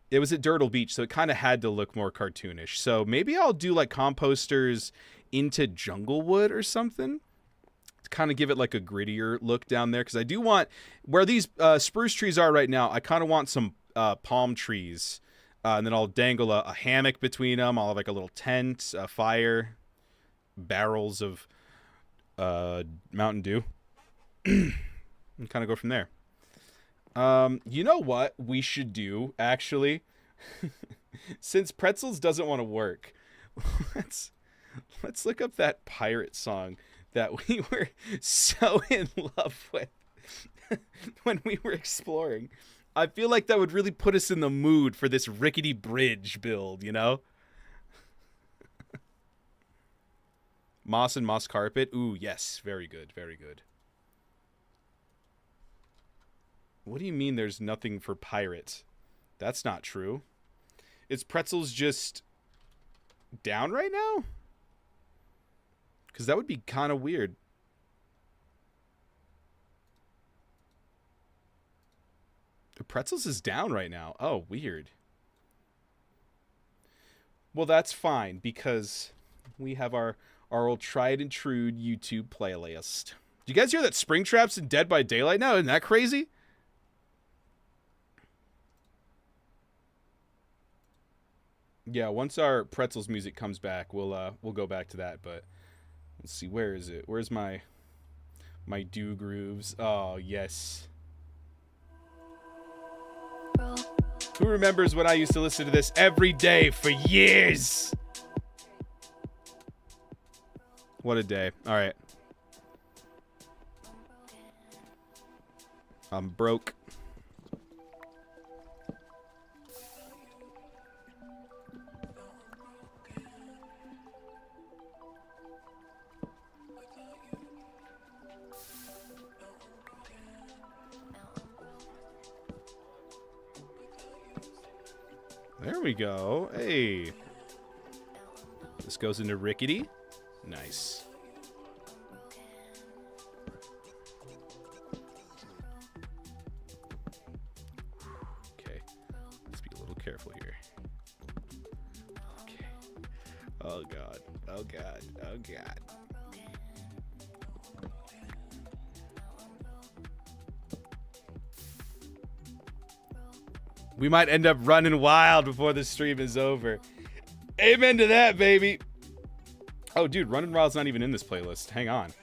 It was at Dirtle Beach, so it kind of had to look more cartoonish. So maybe I'll do like composters into Junglewood or something. Kind of give it like a grittier look down there, because I do want where these spruce trees are right now. I kind of want some palm trees, and then I'll dangle a hammock between them. I'll have like a little tent, a fire, barrels of Mountain Dew, and kind of go from there. You know what we should do actually, since Pretzels doesn't want to work, let's look up that pirate song that we were so in love with when we were exploring. I feel like that would really put us in the mood for this rickety bridge build, you know? Moss and moss carpet. Ooh, yes. Very good. Very good. What do you mean there's nothing for pirate? That's not true. Is Pretzels just down right now? Because that would be kind of weird. The Pretzels is down right now. Oh, weird. Well, that's fine, because we have our old tried and true YouTube playlist. Do you guys hear that Springtrap's in Dead by Daylight now? Isn't that crazy? Yeah, once our Pretzels music comes back, we'll go back to that, but... Let's see, where is it? Where's my do grooves? Oh, yes. Who remembers when I used to listen to this every day for years? What a day. All right. I'm broke. There we go. Hey. This goes into rickety. Nice. Okay. Let's be a little careful here. Okay. Oh, God. Oh, God. Oh, God. We might end up running wild before the stream is over. Amen to that, baby. Oh, dude, Runnin' Wild's not even in this playlist. Hang on.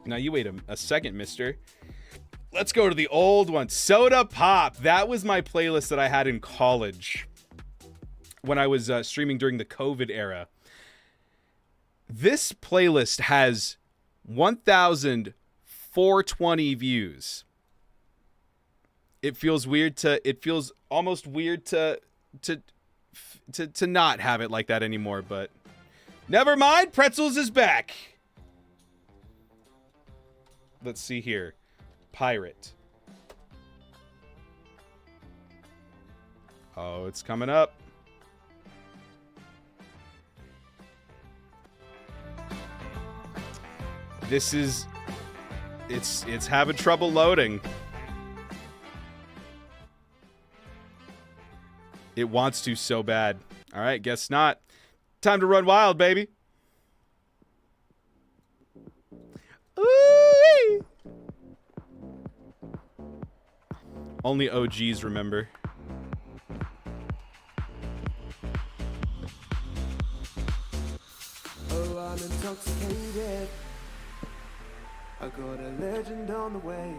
Now, you wait a second, mister. Let's go to the old one. Soda Pop. That was my playlist that I had in college when I was streaming during the COVID era. This playlist has 1,420 views. It feels almost weird to not have it like that anymore, but never mind. Pretzels is back. Let's see here. Pirate. Oh, it's coming up. It's having trouble loading. It wants to so bad. All right, guess not. Time to run wild, baby. Ooh-wee. Only OGs remember. Oh, I'm intoxicated. I got a legend on the way.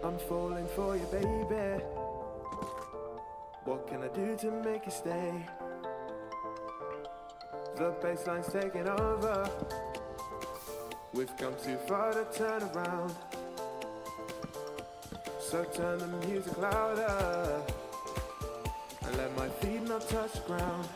I'm falling for you, baby. What can I do to make you stay? The bassline's taking over. We've come too far to turn around. So turn the music louder and let my feet not touch the ground.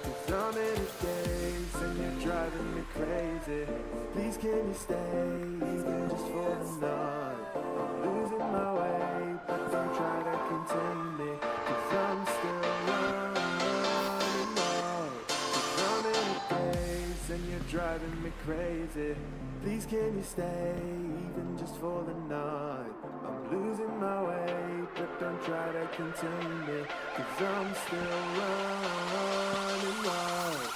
Cause I'm in a daze and you're driving me crazy. Please can you stay even just for the night? I'm losing my way, but don't try to contain me. Cause I'm still running out. Cause I'm in a daze and you're driving me crazy. Please can you stay even just for the night? I'm losing my way, but don't try to contain me. Cause I'm still running wild.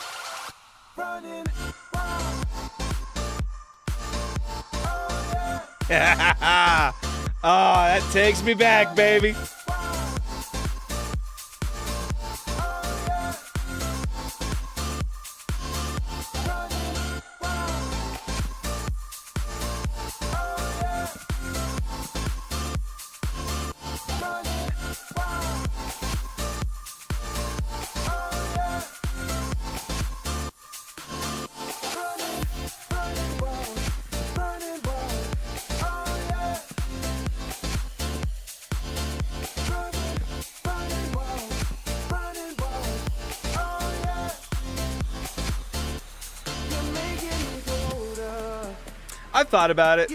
Running wild. Oh yeah. Oh, that takes me back, baby. I thought about it,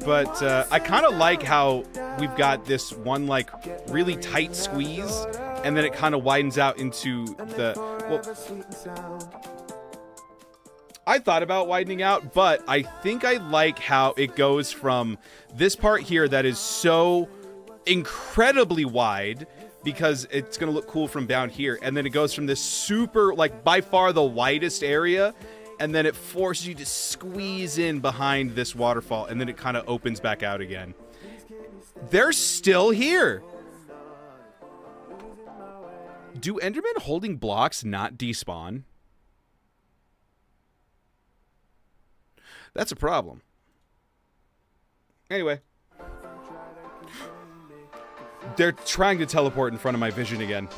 but I kind of like how we've got this one like really tight squeeze, and then it kind of widens out into the. Well, I thought about widening out, but I think I like how it goes from this part here that is so incredibly wide because it's gonna look cool from down here, and then it goes from this super like by far the widest area. And then it forces you to squeeze in behind this waterfall, and then it kind of opens back out again. They're still here. Do Endermen holding blocks not despawn? That's a problem. Anyway. They're trying to teleport in front of my vision again.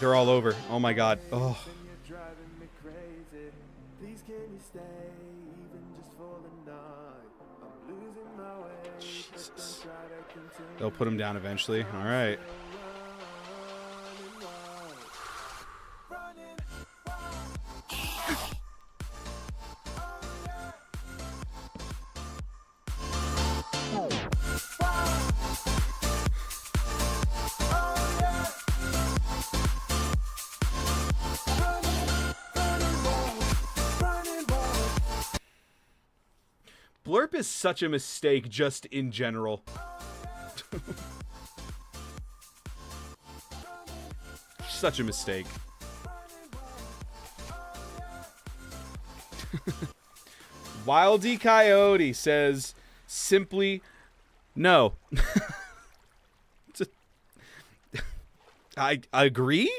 They're all over. Oh my god. Oh. Jesus. They'll put him down eventually. All right. Blurp is such a mistake just in general. Such a mistake. Wildy Coyote says simply no. I agree.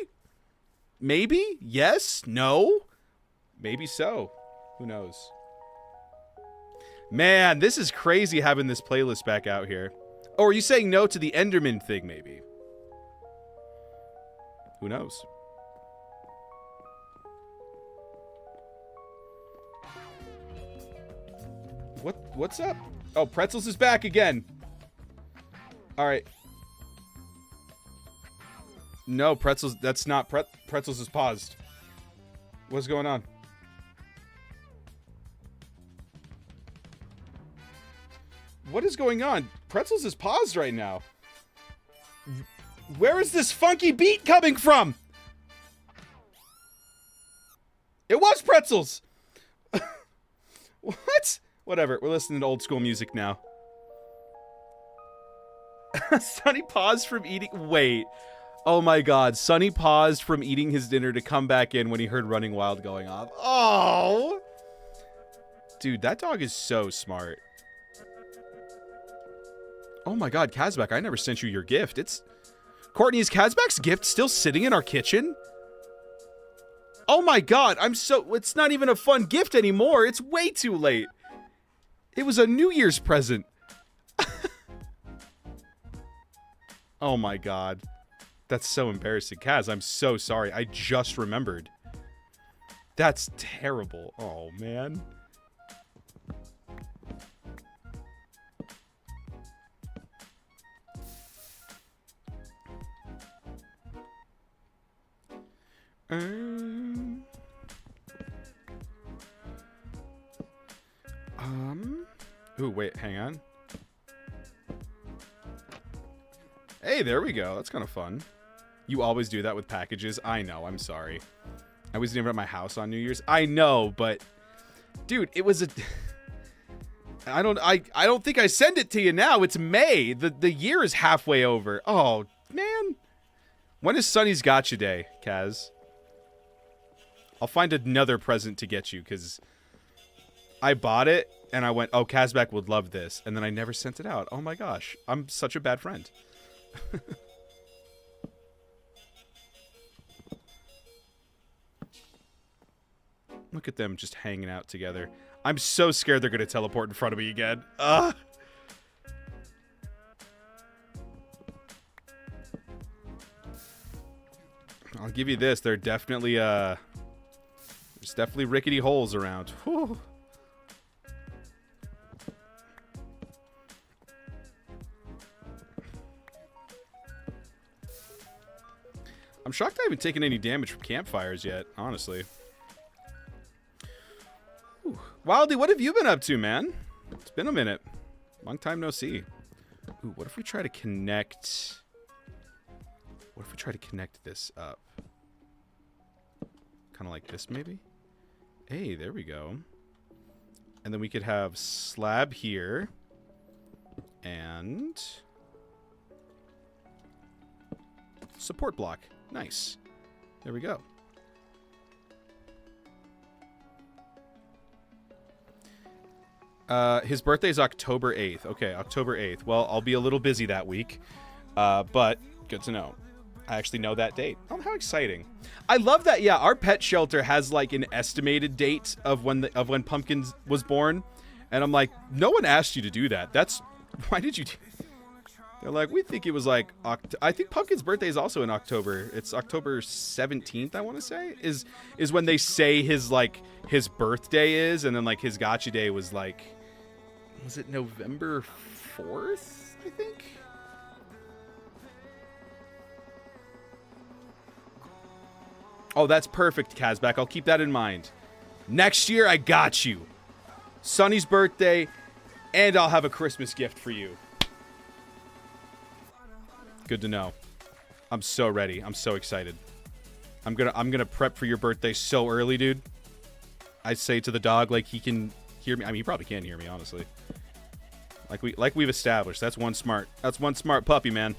Maybe. Yes. No. Maybe so. Who knows? Man, this is crazy having this playlist back out here. Or are you saying no to the Enderman thing, maybe? Who knows? What's up? Oh, Pretzels is back again. All right. No, Pretzels, that's not Pretzels is paused. What's going on? What is going on? Pretzels is paused right now. Where is this funky beat coming from? It was Pretzels. What? Whatever. We're listening to old school music now. Sonny paused from eating. Wait. Oh my god. Sonny paused from eating his dinner to come back in when he heard Running Wild going off. Oh. Dude, that dog is so smart. Oh my god, Kazbek, I never sent you your gift. Courtney, is Kazbek's gift still sitting in our kitchen? Oh my god, it's not even a fun gift anymore. It's way too late. It was a New Year's present. Oh my god. That's so embarrassing. Kaz, I'm so sorry. I just remembered. That's terrible. Oh, man. Ooh, wait, hang on. Hey, there we go. That's kind of fun. You always do that with packages. I know, I'm sorry. I was never at my house on New Year's. I know, but dude, it was a I don't think I send it to you now. It's May. The year is halfway over. Oh, man. When is Sonny's Gotcha Day, Kaz? I'll find another present to get you, because I bought it, and I went, oh, Kazbek would love this, and then I never sent it out. Oh my gosh. I'm such a bad friend. Look at them just hanging out together. I'm so scared they're going to teleport in front of me again. Ugh. I'll give you this. There's definitely rickety holes around. Whew. I'm shocked I haven't taken any damage from campfires yet, honestly. Whew. Wildy, what have you been up to, man? It's been a minute. Long time no see. Ooh, what if we try to connect... What if we try to connect this up? Kind of like this, maybe? Hey, there we go. And then we could have slab here. And... support block. Nice. There we go. His birthday is October 8th. Okay, October 8th. Well, I'll be a little busy that week. But good to know. I actually know that date. Oh, how exciting. I love that, yeah, our pet shelter has like an estimated date of when Pumpkin was born. And I'm like, no one asked you to do that. Why did you do They're like, we think it was like, I think Pumpkin's birthday is also in October. It's October 17th, I want to say, is when they say his birthday is, and then like his gotcha day was like, was it November 4th, I think? Oh, that's perfect, Kazbek. I'll keep that in mind. Next year, I got you. Sonny's birthday, and I'll have a Christmas gift for you. Good to know. I'm so ready. I'm so excited. I'm gonna prep for your birthday so early, dude. I say to the dog like he can hear me. I mean, he probably can hear me, honestly. Like we've established. That's one smart puppy, man.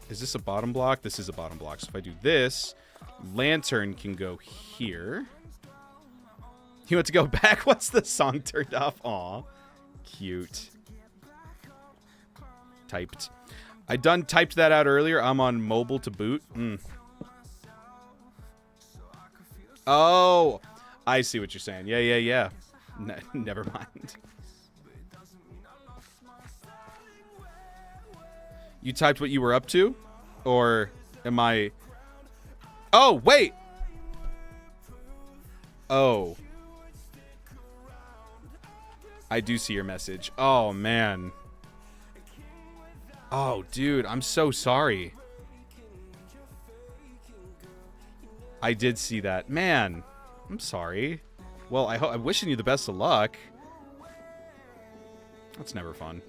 Is this a bottom block? This is a bottom block. So if I do this, lantern can go here. You want to go back? What's the song turned off? Aw, cute. typed. I done typed that out earlier. I'm on mobile to boot. Oh, I see what you're saying. Yeah. Never mind. You typed what you were up to? Or am I... Oh, wait! Oh. I do see your message. Oh, man. Oh, dude, I'm so sorry. I did see that. Man, I'm sorry. Well, I'm wishing you the best of luck. That's never fun.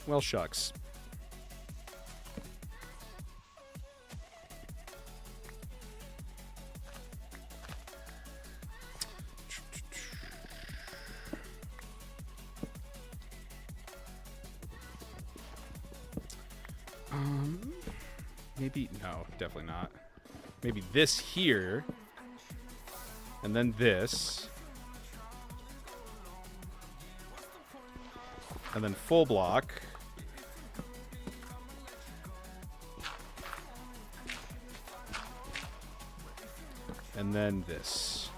Well, shucks. Maybe, no, definitely not. Maybe this here, and then this, and then full block. And then this.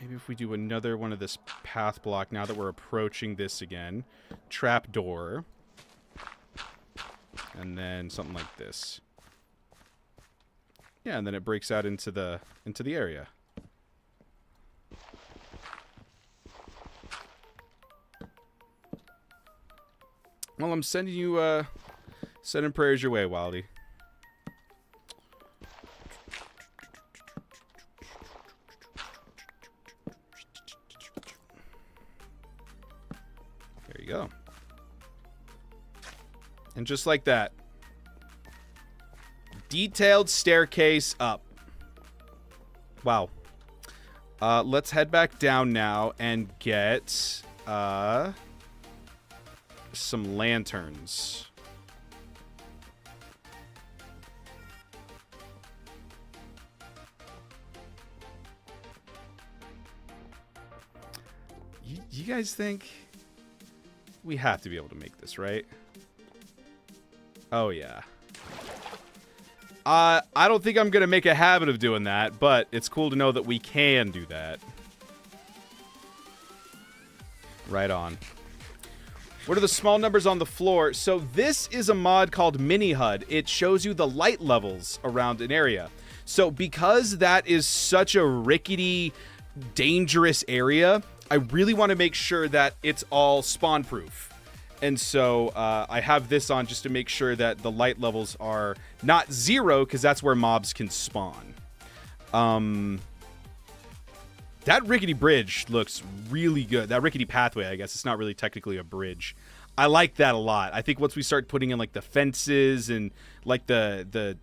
Maybe if we do another one of this path block now that we're approaching this again. Trap door. And then something like this. Yeah, and then it breaks out into the area. Well, I'm sending you, sending prayers your way, Wildy. There you go. And just like that. Detailed staircase up. Wow. Let's head back down now and get, some lanterns. You guys think we have to be able to make this, right? Oh, yeah. I don't think I'm going to make a habit of doing that, but it's cool to know that we can do that. Right on. What are the small numbers on the floor? So this is a mod called Mini HUD. It shows you the light levels around an area. So because that is such a rickety, dangerous area, I really want to make sure that it's all spawn proof. And so I have this on just to make sure that the light levels are not 0, because that's where mobs can spawn. That rickety bridge looks really good. That rickety pathway, I guess. It's not really technically a bridge. I like that a lot. I think once we start putting in like the fences and like the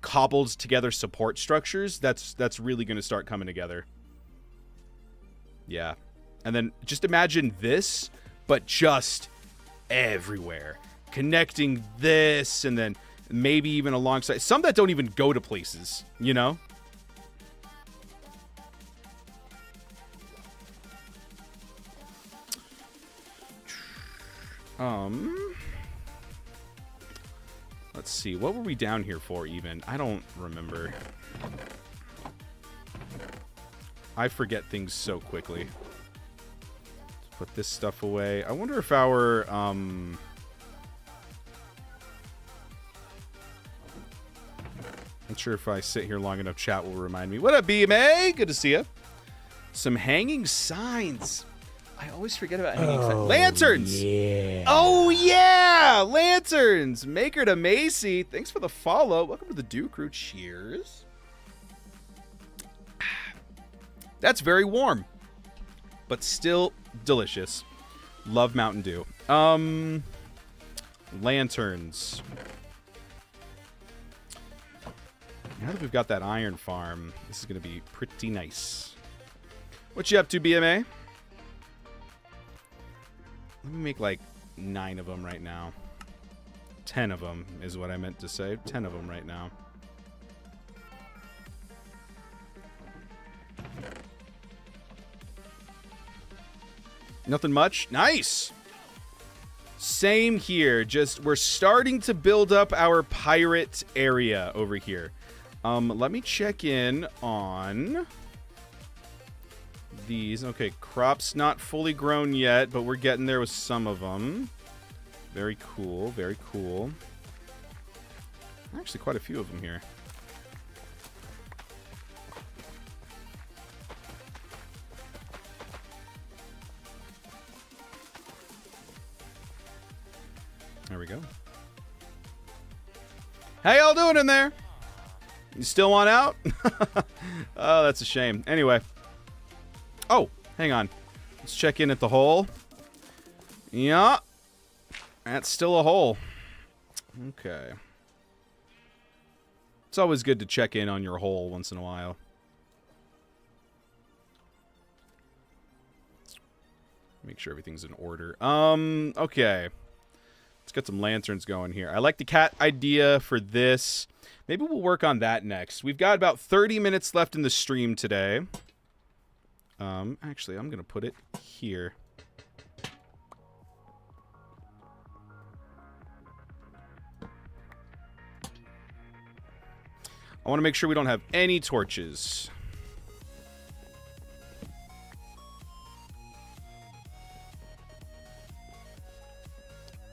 cobbled together support structures, that's really going to start coming together. Yeah. And then just imagine this, but just everywhere. Connecting this and then maybe even alongside. Some that don't even go to places, you know? Let's see. What were we down here for even? I don't remember. I forget things so quickly. Let's put this stuff away. I wonder if our, not sure if I sit here long enough, chat will remind me. What up, BMA? Good to see you. Some hanging signs. I always forget about hanging signs. Lanterns! Yeah. Oh, yeah! Lanterns! Maker to Macy. Thanks for the follow. Welcome to the Dew Crew. Cheers. That's very warm. but still delicious. Love Mountain Dew. Lanterns. Now that we've got that iron farm, this is going to be pretty nice. What you up to, BMA? Let me make like 9 of them right now. 10 of them is what I meant to say. 10 of them right now. Nothing much. Nice. Same here. Just we're starting to build up our pirate area over here. Let me check in on these. Okay, crops not fully grown yet, but we're getting there with some of them. Very cool. Very cool. Actually, quite a few of them here. There we go. How y'all doing in there? You still want out? Oh, that's a shame. Anyway. Oh, hang on. Let's check in at the hole. Yeah. That's still a hole. Okay. It's always good to check in on your hole once in a while. Make sure everything's in order. Okay. Let's get some lanterns going here. I like the cat idea for this. Maybe we'll work on that next. We've got about 30 minutes left in the stream today. Actually, I'm going to put it here. I want to make sure we don't have any torches.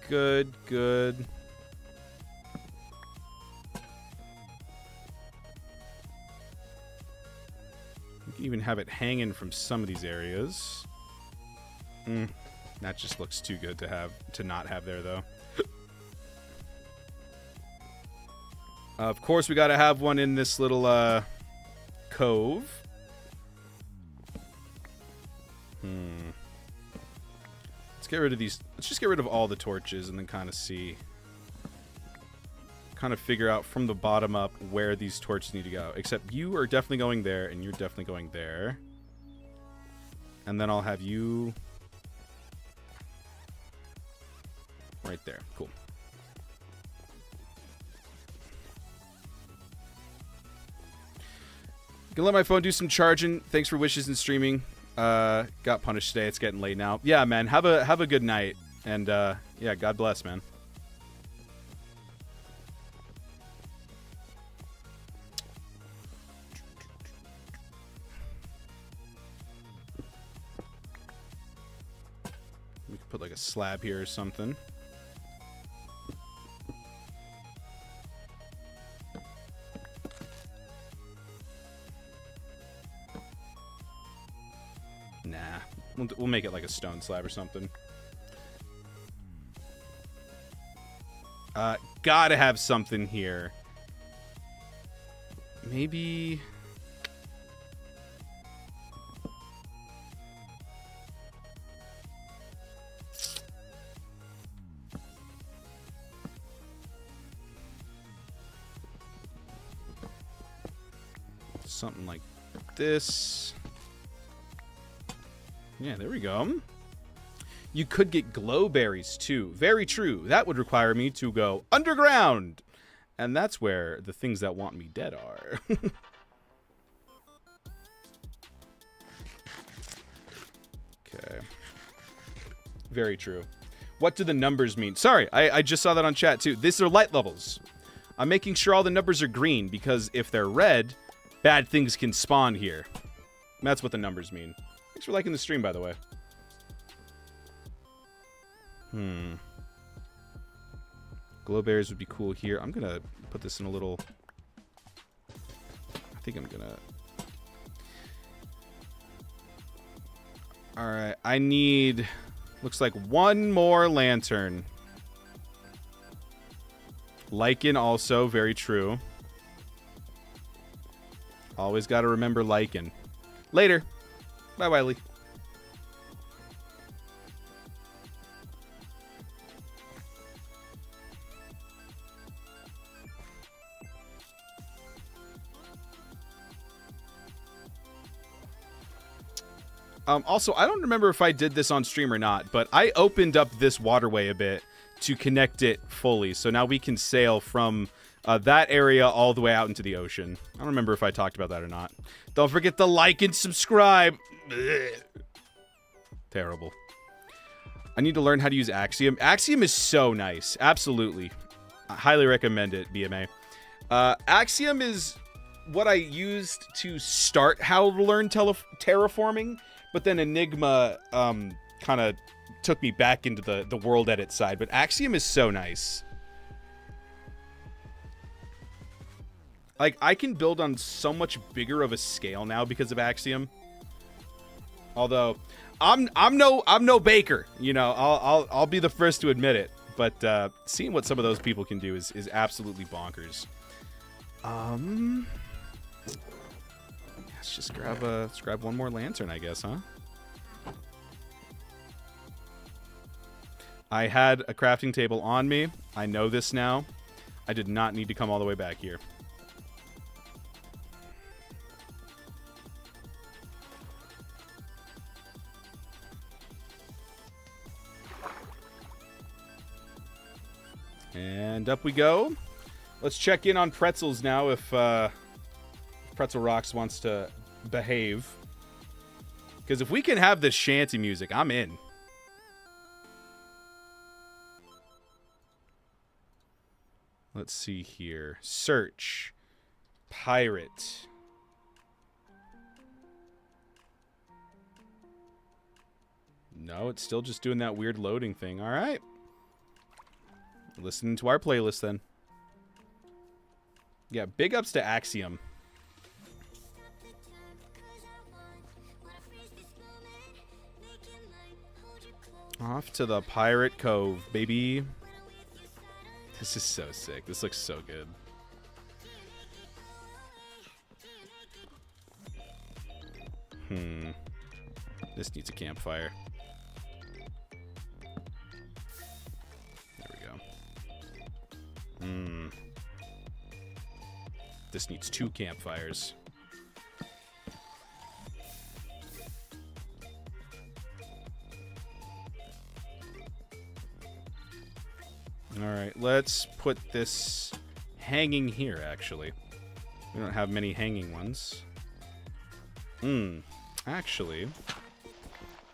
Good, good. You can even have it hanging from some of these areas. That just looks too good to not have there, though. Of course, we got to have one in this little cove. Let's get rid of these. Let's just get rid of all the torches and then kind of see. Kind of figure out from the bottom up where these torches need to go. Except you are definitely going there, and you're definitely going there. And then I'll have you right there. Cool. Gonna let my phone do some charging. Thanks for wishes and streaming. Got punished today. It's getting late now. Yeah, man. Have a good night. And yeah, God bless, man. We could put like a slab here or something. Nah, we'll make it like a stone slab or something. Gotta have something here. Maybe... something like this. Yeah, there we go. You could get glow berries, too. Very true. That would require me to go underground. And that's where the things that want me dead are. Okay. Very true. What do the numbers mean? Sorry, I just saw that on chat, too. These are light levels. I'm making sure all the numbers are green, because if they're red, bad things can spawn here. That's what the numbers mean. Thanks for liking the stream, by the way. Glow berries would be cool here. I'm going to put this in a little... I think I'm going to... Alright, I need... Looks like one more lantern. Lichen also, very true. Always got to remember lichen. Later. Bye, Wiley. Also, I don't remember if I did this on stream or not, but I opened up this waterway a bit to connect it fully. So now we can sail from that area all the way out into the ocean. I don't remember if I talked about that or not. Don't forget to like and subscribe. Ugh. Terrible. I need to learn how to use Axiom. Axiom is so nice. Absolutely. I highly recommend it, BMA. Axiom is what I used to start how to learn terraforming, but then Enigma kind of took me back into the world edit side. But Axiom is so nice. Like, I can build on so much bigger of a scale now because of Axiom. Although I'm no baker, you know. I'll be the first to admit it. But seeing what some of those people can do is absolutely bonkers. Let's just grab one more lantern, I guess, huh? I had a crafting table on me. I know this now. I did not need to come all the way back here. And up we go. Let's check in on Pretzels now if Pretzel Rocks wants to behave. Because if we can have this shanty music, I'm in. Let's see here. Search. Pirate. No, it's still just doing that weird loading thing. All right. Listening to our playlist then. Yeah, big ups to Axiom. Off to the Pirate Cove, baby. This is so sick. This looks so good. This needs a campfire. This needs 2 campfires. Alright, let's put this hanging here, actually. We don't have many hanging ones. Actually,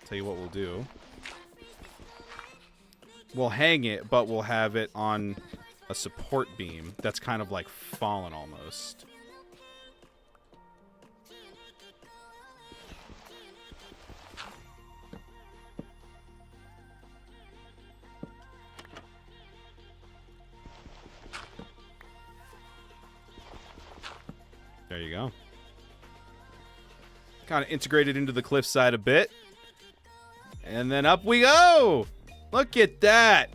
tell you what we'll do. We'll hang it, but we'll have it on a support beam that's kind of like fallen almost. There you go. Kind of integrated into the cliffside a bit. And then up we go! Look at that!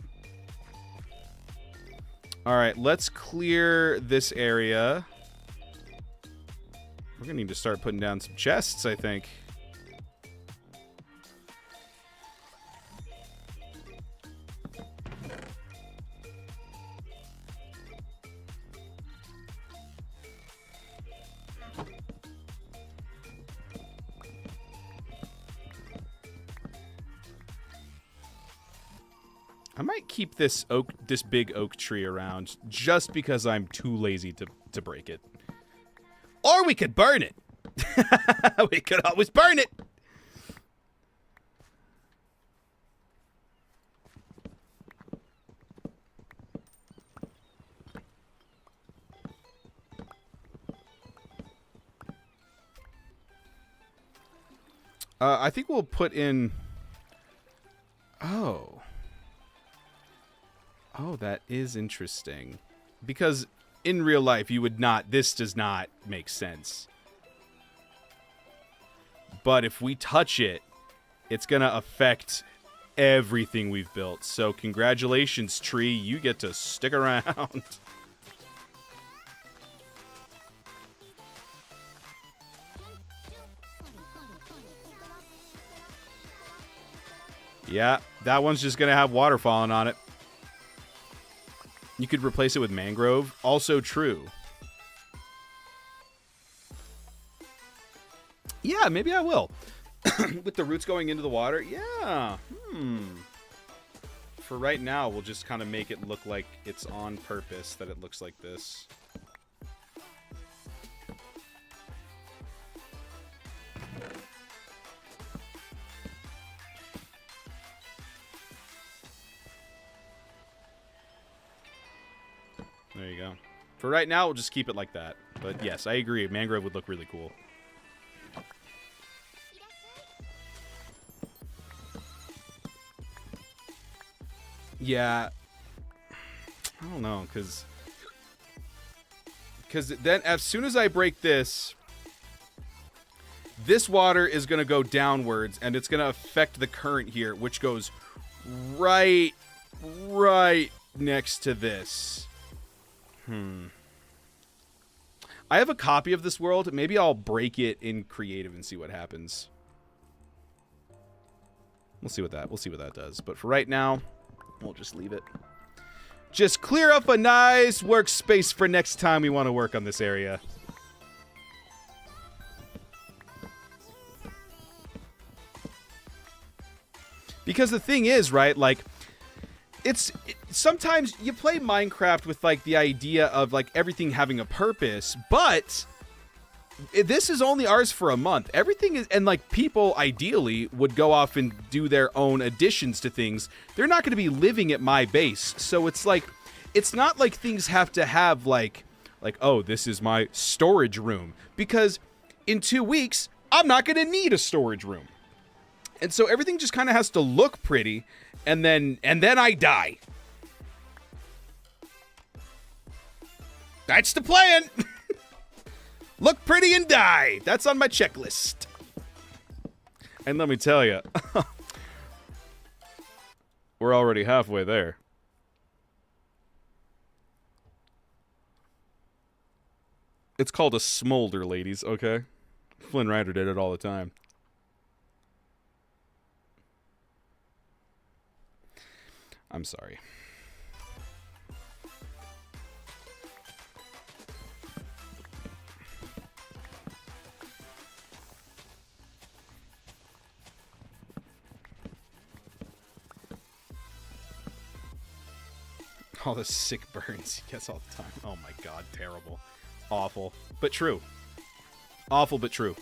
Alright, let's clear this area. We're gonna need to start putting down some chests, I think. I might keep this big oak tree around just because I'm too lazy to break it. Or we could burn it. We could always burn it. I think we'll put in... Oh, that is interesting. Because in real life, you would not... This does not make sense. But if we touch it, it's going to affect everything we've built. So congratulations, tree. You get to stick around. Yeah, that one's just going to have water falling on it. You could replace it with mangrove. Also true. Yeah, maybe I will. With the roots going into the water? Yeah. For right now, we'll just kind of make it look like it's on purpose that it looks like this. There you go. For right now, we'll just keep it like that. But yes, I agree. Mangrove would look really cool. Yeah. I don't know, because then as soon as I break this water is going to go downwards, and it's going to affect the current here, which goes right next to this. I have a copy of this world. Maybe I'll break it in creative and see what happens. We'll see what that does. But for right now, we'll just leave it. Just clear up a nice workspace for next time we want to work on this area. Because the thing is, right, like, sometimes you play Minecraft with, like, the idea of, like, everything having a purpose, but this is only ours for a month. Everything is, and, like, people ideally would go off and do their own additions to things. They're not going to be living at my base. So it's like, it's not like things have to have, like, oh, this is my storage room. Because in 2 weeks, I'm not going to need a storage room. And so everything just kind of has to look pretty, and then I die. That's the plan. Look pretty and die. That's on my checklist. And let me tell you, we're already halfway there. It's called a smolder, ladies, okay? Flynn Rider did it all the time. I'm sorry. All the sick burns he gets all the time. Oh my god, terrible. Awful, but true. Awful, but true.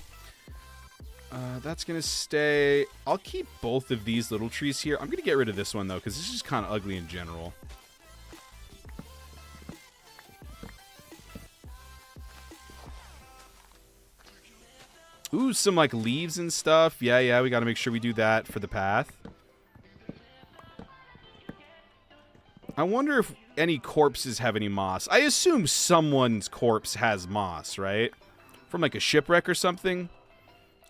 That's gonna stay. I'll keep both of these little trees here. I'm gonna get rid of this one though, because it's just kind of ugly in general. Ooh, some like leaves and stuff. Yeah, we gotta make sure we do that for the path. I wonder if any corpses have any moss. I assume someone's corpse has moss, right? From like a shipwreck or something.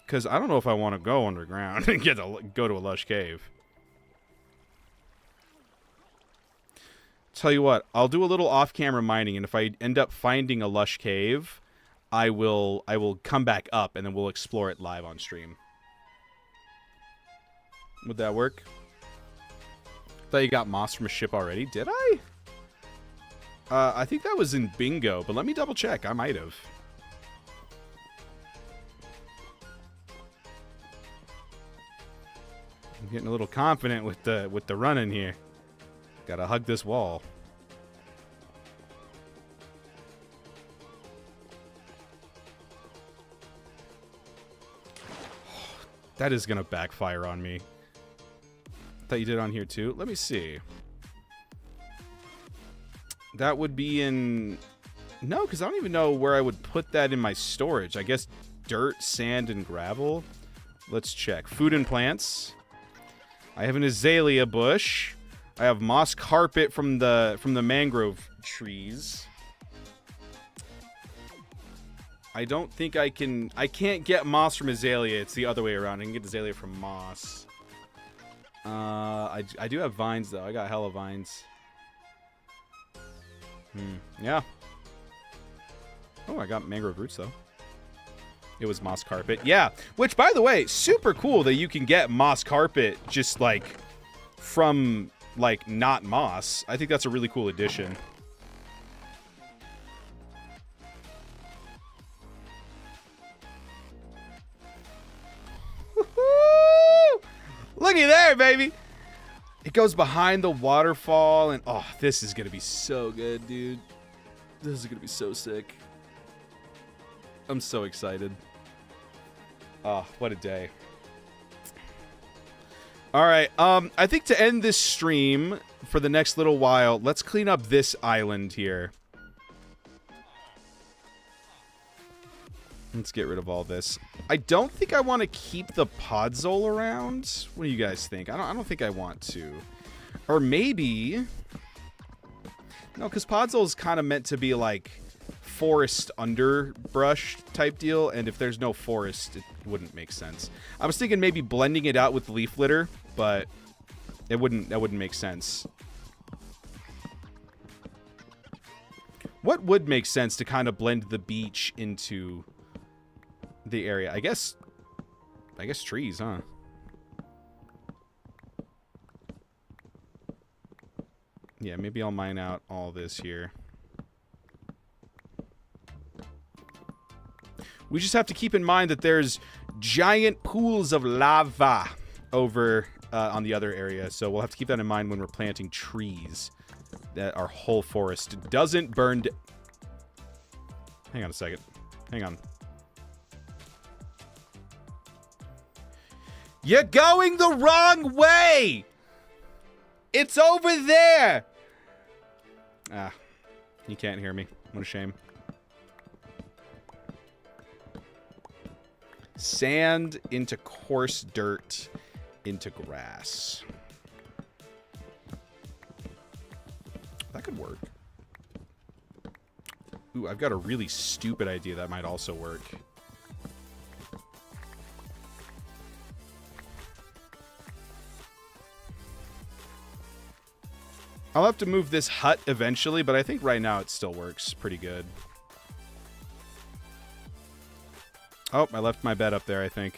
Because I don't know if I want to go underground and go to a lush cave. Tell you what, I'll do a little off-camera mining, and if I end up finding a lush cave, I will come back up, and then we'll explore it live on stream. Would that work? Thought you got moss from a ship already. Did I? I think that was in bingo, but let me double check. I might have. I'm getting a little confident with the running here. Gotta hug this wall. That is gonna backfire on me. Thought you did on here too. Let me see. That would be in... No, because I don't even know where I would put that in my storage. I guess dirt, sand, and gravel. Let's check. Food and plants. I have an azalea bush. I have moss carpet from the mangrove trees. I don't think I can... I can't get moss from azalea. It's the other way around. I can get azalea from moss. I do have vines, though. I got hella vines. Yeah. Oh, I got mangrove roots, though. It was moss carpet. Yeah. Which, by the way, super cool that you can get moss carpet just, like, from, like, not moss. I think that's a really cool addition. looky there, baby. It goes behind the waterfall, and oh, this is gonna be so good, dude. This is gonna be so sick. I'm so excited. Oh, what a day. All right, I think to end this stream for the next little while, let's clean up this island here. Let's get rid of all this. I don't think I want to keep the podzol around. What do you guys think? I don't think I want to. Or maybe... No, because podzol is kind of meant to be like forest underbrush type deal, and if there's no forest, it wouldn't make sense. I was thinking maybe blending it out with leaf litter, but that wouldn't make sense. What would make sense to kind of blend the beach into the area? I guess trees, huh? Yeah, maybe I'll mine out all this here. We just have to keep in mind that there's giant pools of lava over on the other area, so we'll have to keep that in mind when we're planting trees. That our whole forest doesn't burn. Hang on a second. Hang on. You're going the wrong way! It's over there! Ah, you can't hear me. What a shame. Sand into coarse dirt into grass. That could work. Ooh, I've got a really stupid idea that might also work. I'll have to move this hut eventually, but I think right now it still works pretty good. Oh, I left my bed up there, I think.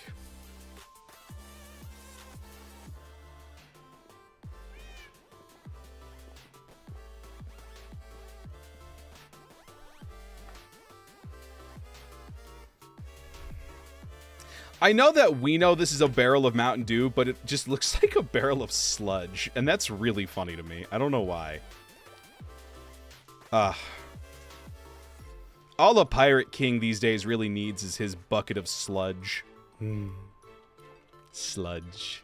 I know that we know this is a barrel of Mountain Dew, but it just looks like a barrel of sludge, and that's really funny to me. I don't know why. All a Pirate King these days really needs is his bucket of sludge. Sludge.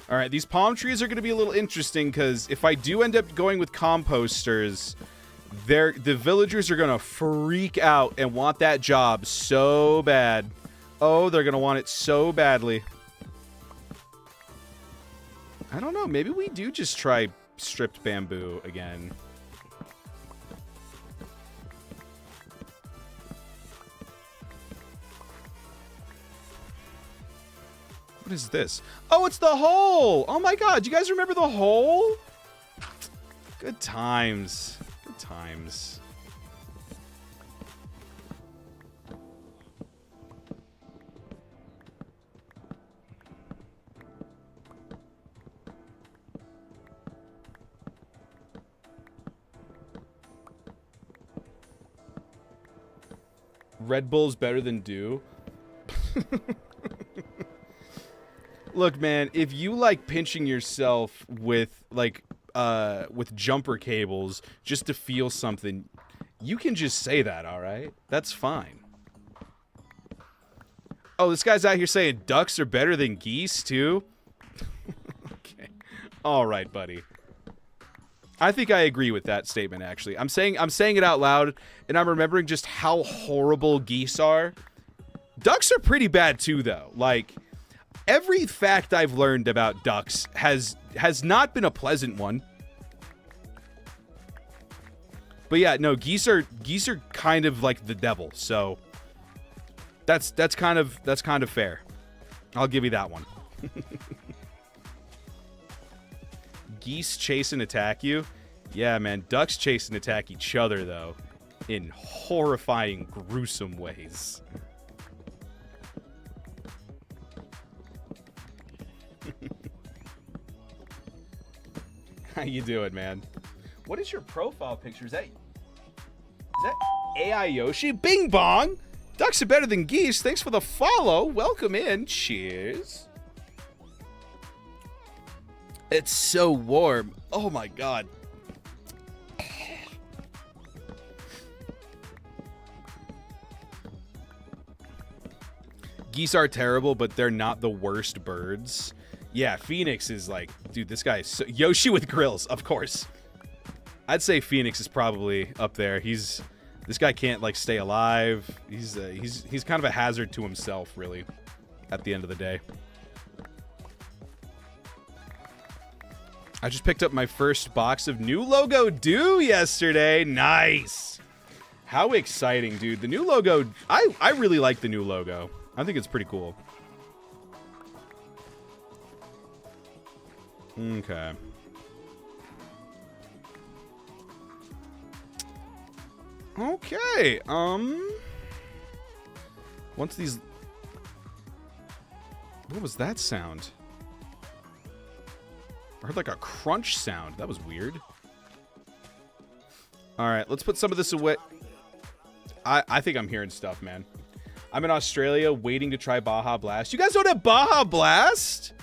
All right, these palm trees are going to be a little interesting because if I do end up going with composters, the villagers are going to freak out and want that job so bad. Oh, they're going to want it so badly. I don't know. Maybe we do just try stripped bamboo again. What is this? Oh, it's the hole! Oh my god, do you guys remember the hole? Good times. Good times. Red Bull's better than Dew? Look, man, if you like pinching yourself with with jumper cables just to feel something, you can just say that, all right? That's fine. Oh, this guy's out here saying ducks are better than geese too? Okay. All right, buddy. I think I agree with that statement actually. I'm saying it out loud and I'm remembering just how horrible geese are. Ducks are pretty bad too though. Like every fact I've learned about ducks has not been a pleasant one. But yeah, no, geese are kind of like the devil. So that's kind of fair. I'll give you that one. Geese chase and attack you? Yeah, man, ducks chase and attack each other though. in horrifying, gruesome ways. How you doing, man? What is your profile picture? Is that AI Yoshi? Bing bong! Ducks are better than geese. Thanks for the follow. Welcome in. Cheers. It's so warm. Oh my god. Geese are terrible, but they're not the worst birds. Yeah, Phoenix is like, dude, this guy is so... Yoshi with grills, of course. I'd say Phoenix is probably up there. This guy can't like stay alive. He's kind of a hazard to himself, really, at the end of the day. I just picked up my first box of new logo Dew yesterday. Nice. How exciting, dude. The new logo, I really like the new logo. I think it's pretty cool. Okay. Okay. Once these... What was that sound? I heard like a crunch sound. That was weird. Alright, let's put some of this away. I think I'm hearing stuff, man. I'm in Australia waiting to try Baja Blast. You guys don't have Baja Blast?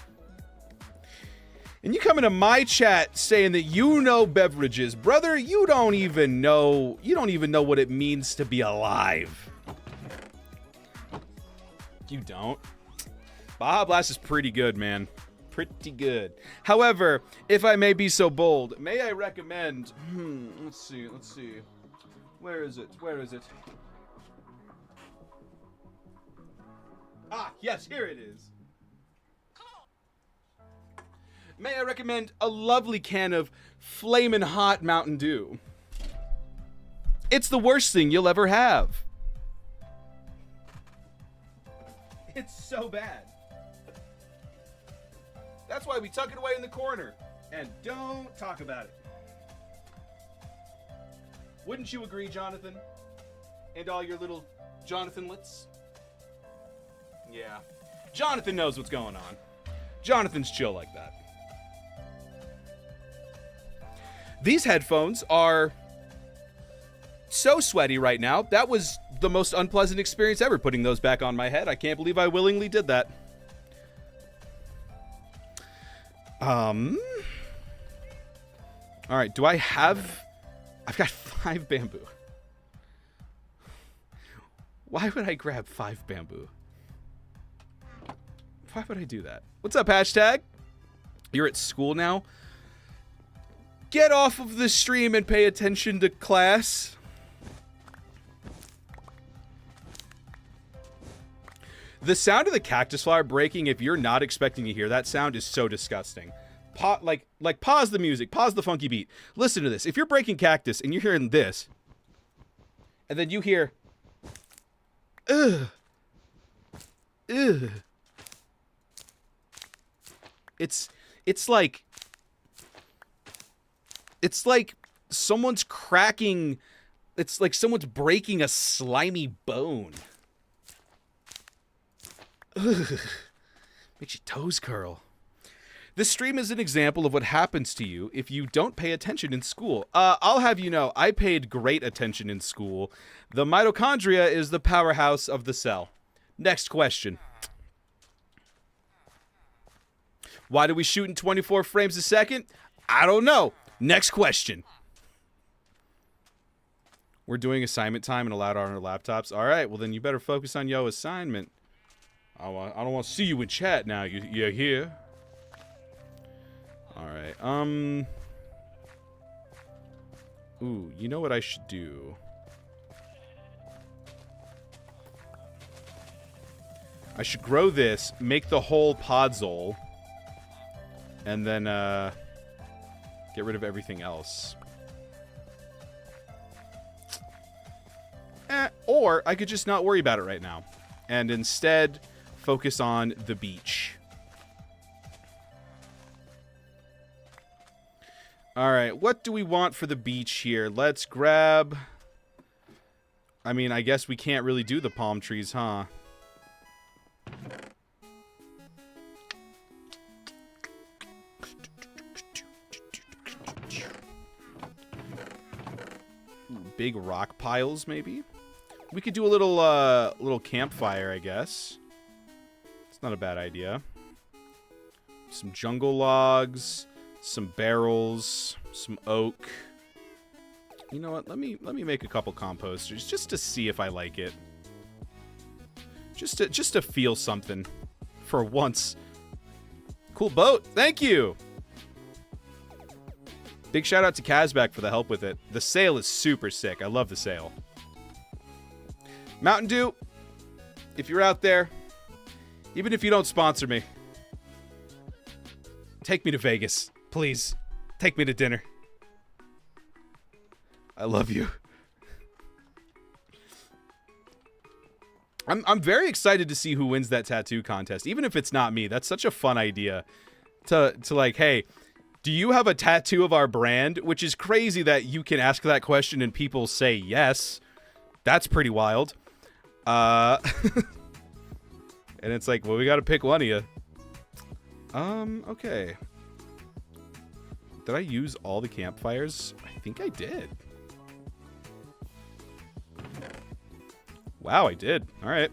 And you come into my chat saying that you know beverages. Brother, you don't even know what it means to be alive. You don't. Baja Blast is pretty good, man. Pretty good. However, if I may be so bold, may I recommend... let's see. Where is it? Ah, yes, here it is. May I recommend a lovely can of Flamin' Hot Mountain Dew. It's the worst thing you'll ever have. It's so bad. That's why we tuck it away in the corner and don't talk about it. Wouldn't you agree, Jonathan? And all your little Jonathanlets? Yeah. Jonathan knows what's going on. Jonathan's chill like that. These headphones are so sweaty right now. That was the most unpleasant experience ever, putting those back on my head. I can't believe I willingly did that. All right, I've got 5 bamboo. Why would I grab 5 bamboo? Why would I do that? What's up, hashtag? You're at school now? Get off of the stream and pay attention to class. The sound of the cactus flower breaking, if you're not expecting to hear that sound, is so disgusting. Pause the music, pause the funky beat. Listen to this. If you're breaking cactus and you're hearing this, and then you hear, ugh, ugh. It's like someone's cracking. It's like someone's breaking a slimy bone. Ugh. Makes your toes curl. This stream is an example of what happens to you if you don't pay attention in school. I'll have you know, I paid great attention in school. The mitochondria is the powerhouse of the cell. Next question. Why do we shoot in 24 frames a second? I don't know. Next question. We're doing assignment time and allowed on our laptops. All right, well then you better focus on your assignment. I don't want to see you in chat now. You're here. All right. Ooh, you know what I should do? I should grow this, make the whole podzol, and then get rid of everything else. Or I could just not worry about it right now and instead focus on the beach. All right, what do we want for the beach here? Let's grab I mean, I guess we can't really do the palm trees, huh? Big rock piles, maybe? We could do a little campfire, I guess. It's not a bad idea. Some jungle logs, some barrels, some oak. You know what? Let me make a couple composters just to see if I like it. Just to feel something for once. Cool boat. Thank you. Big shout out to Kazbek for the help with it. The sail is super sick. I love the sail. Mountain Dew, if you're out there, even if you don't sponsor me, take me to Vegas, please. Take me to dinner. I love you. I'm very excited to see who wins that tattoo contest, even if it's not me. That's such a fun idea to like, hey, do you have a tattoo of our brand? Which is crazy that you can ask that question and people say yes. That's pretty wild. And it's like, well, we got to pick one of you. Okay. Did I use all the campfires? I think I did. Wow, I did. All right.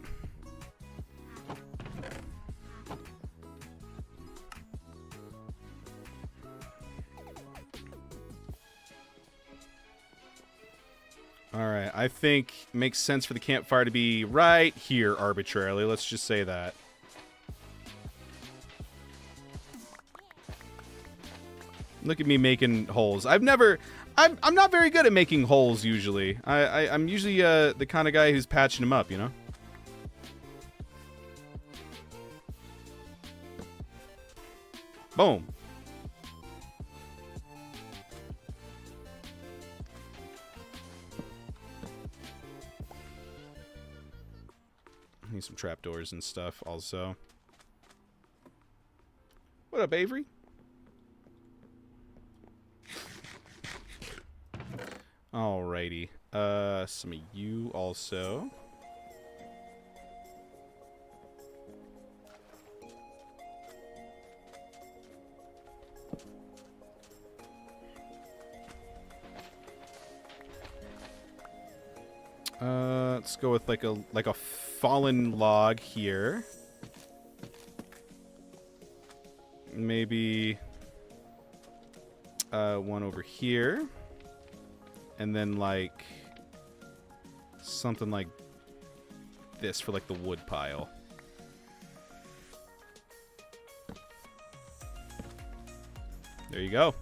All right, I think it makes sense for the campfire to be right here arbitrarily. Let's just say that. Look at me making holes. I'm not very good at making holes usually. I'm usually the kind of guy who's patching them up, you know? Boom. Need some trapdoors and stuff also. What up, Avery? Alrighty. Some of you also. Let's go with like a fallen log here. Maybe one over here. And then like something like this for like the wood pile. There you go.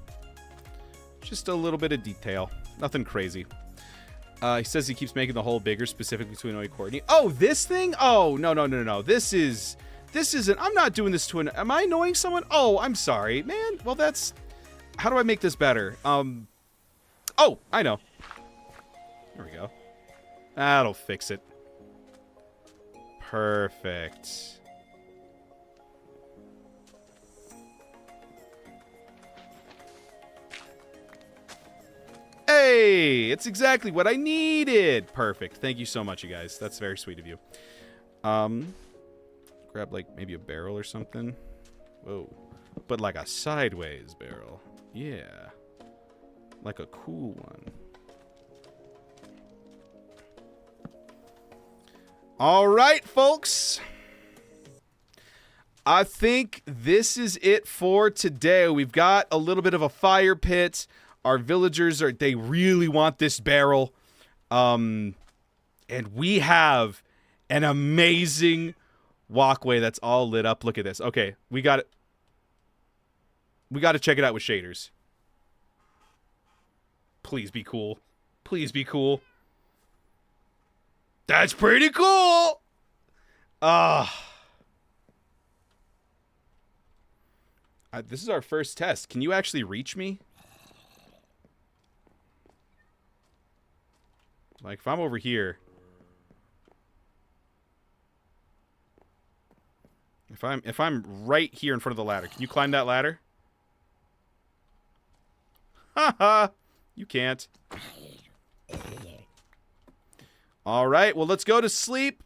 Just a little bit of detail. Nothing crazy. He says he keeps making the hole bigger, specifically to annoy Courtney. Oh, this thing? Oh, no. This isn't. I'm not doing this to an. Am I annoying someone? Oh, I'm sorry, man. Well, that's. How do I make this better? Oh, I know. There we go. That'll fix it. Perfect. Hey, it's exactly what I needed. Perfect. Thank you so much, you guys. That's very sweet of you. Grab like maybe a barrel or something. Whoa. But like a sideways barrel. Yeah. Like a cool one. All right, folks. I think this is it for today. We've got a little bit of a fire pit. Our villagers they really want this barrel. And we have an amazing walkway that's all lit up. Look at this. Okay, we got it. We got to check it out with shaders. Please be cool. Please be cool. That's pretty cool. This is our first test. Can you actually reach me? Like if I'm over here. If I'm right here in front of the ladder, can you climb that ladder? Haha. You can't. All right, well, let's go to sleep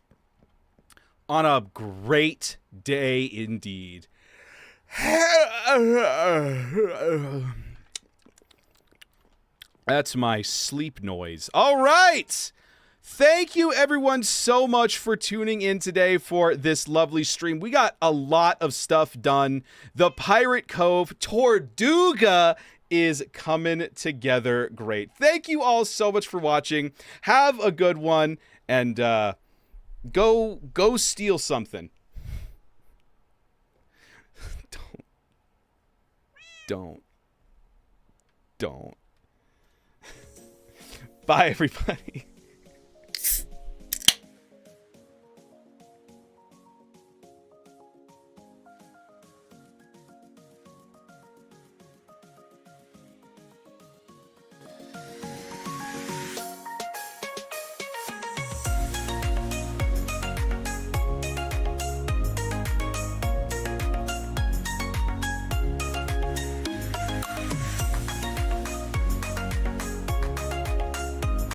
on a great day indeed. That's my sleep noise. All right. Thank you, everyone, so much for tuning in today for this lovely stream. We got a lot of stuff done. The Pirate Cove Tortuga is coming together great. Thank you all so much for watching. Have a good one, and go steal something. Don't. Bye, everybody.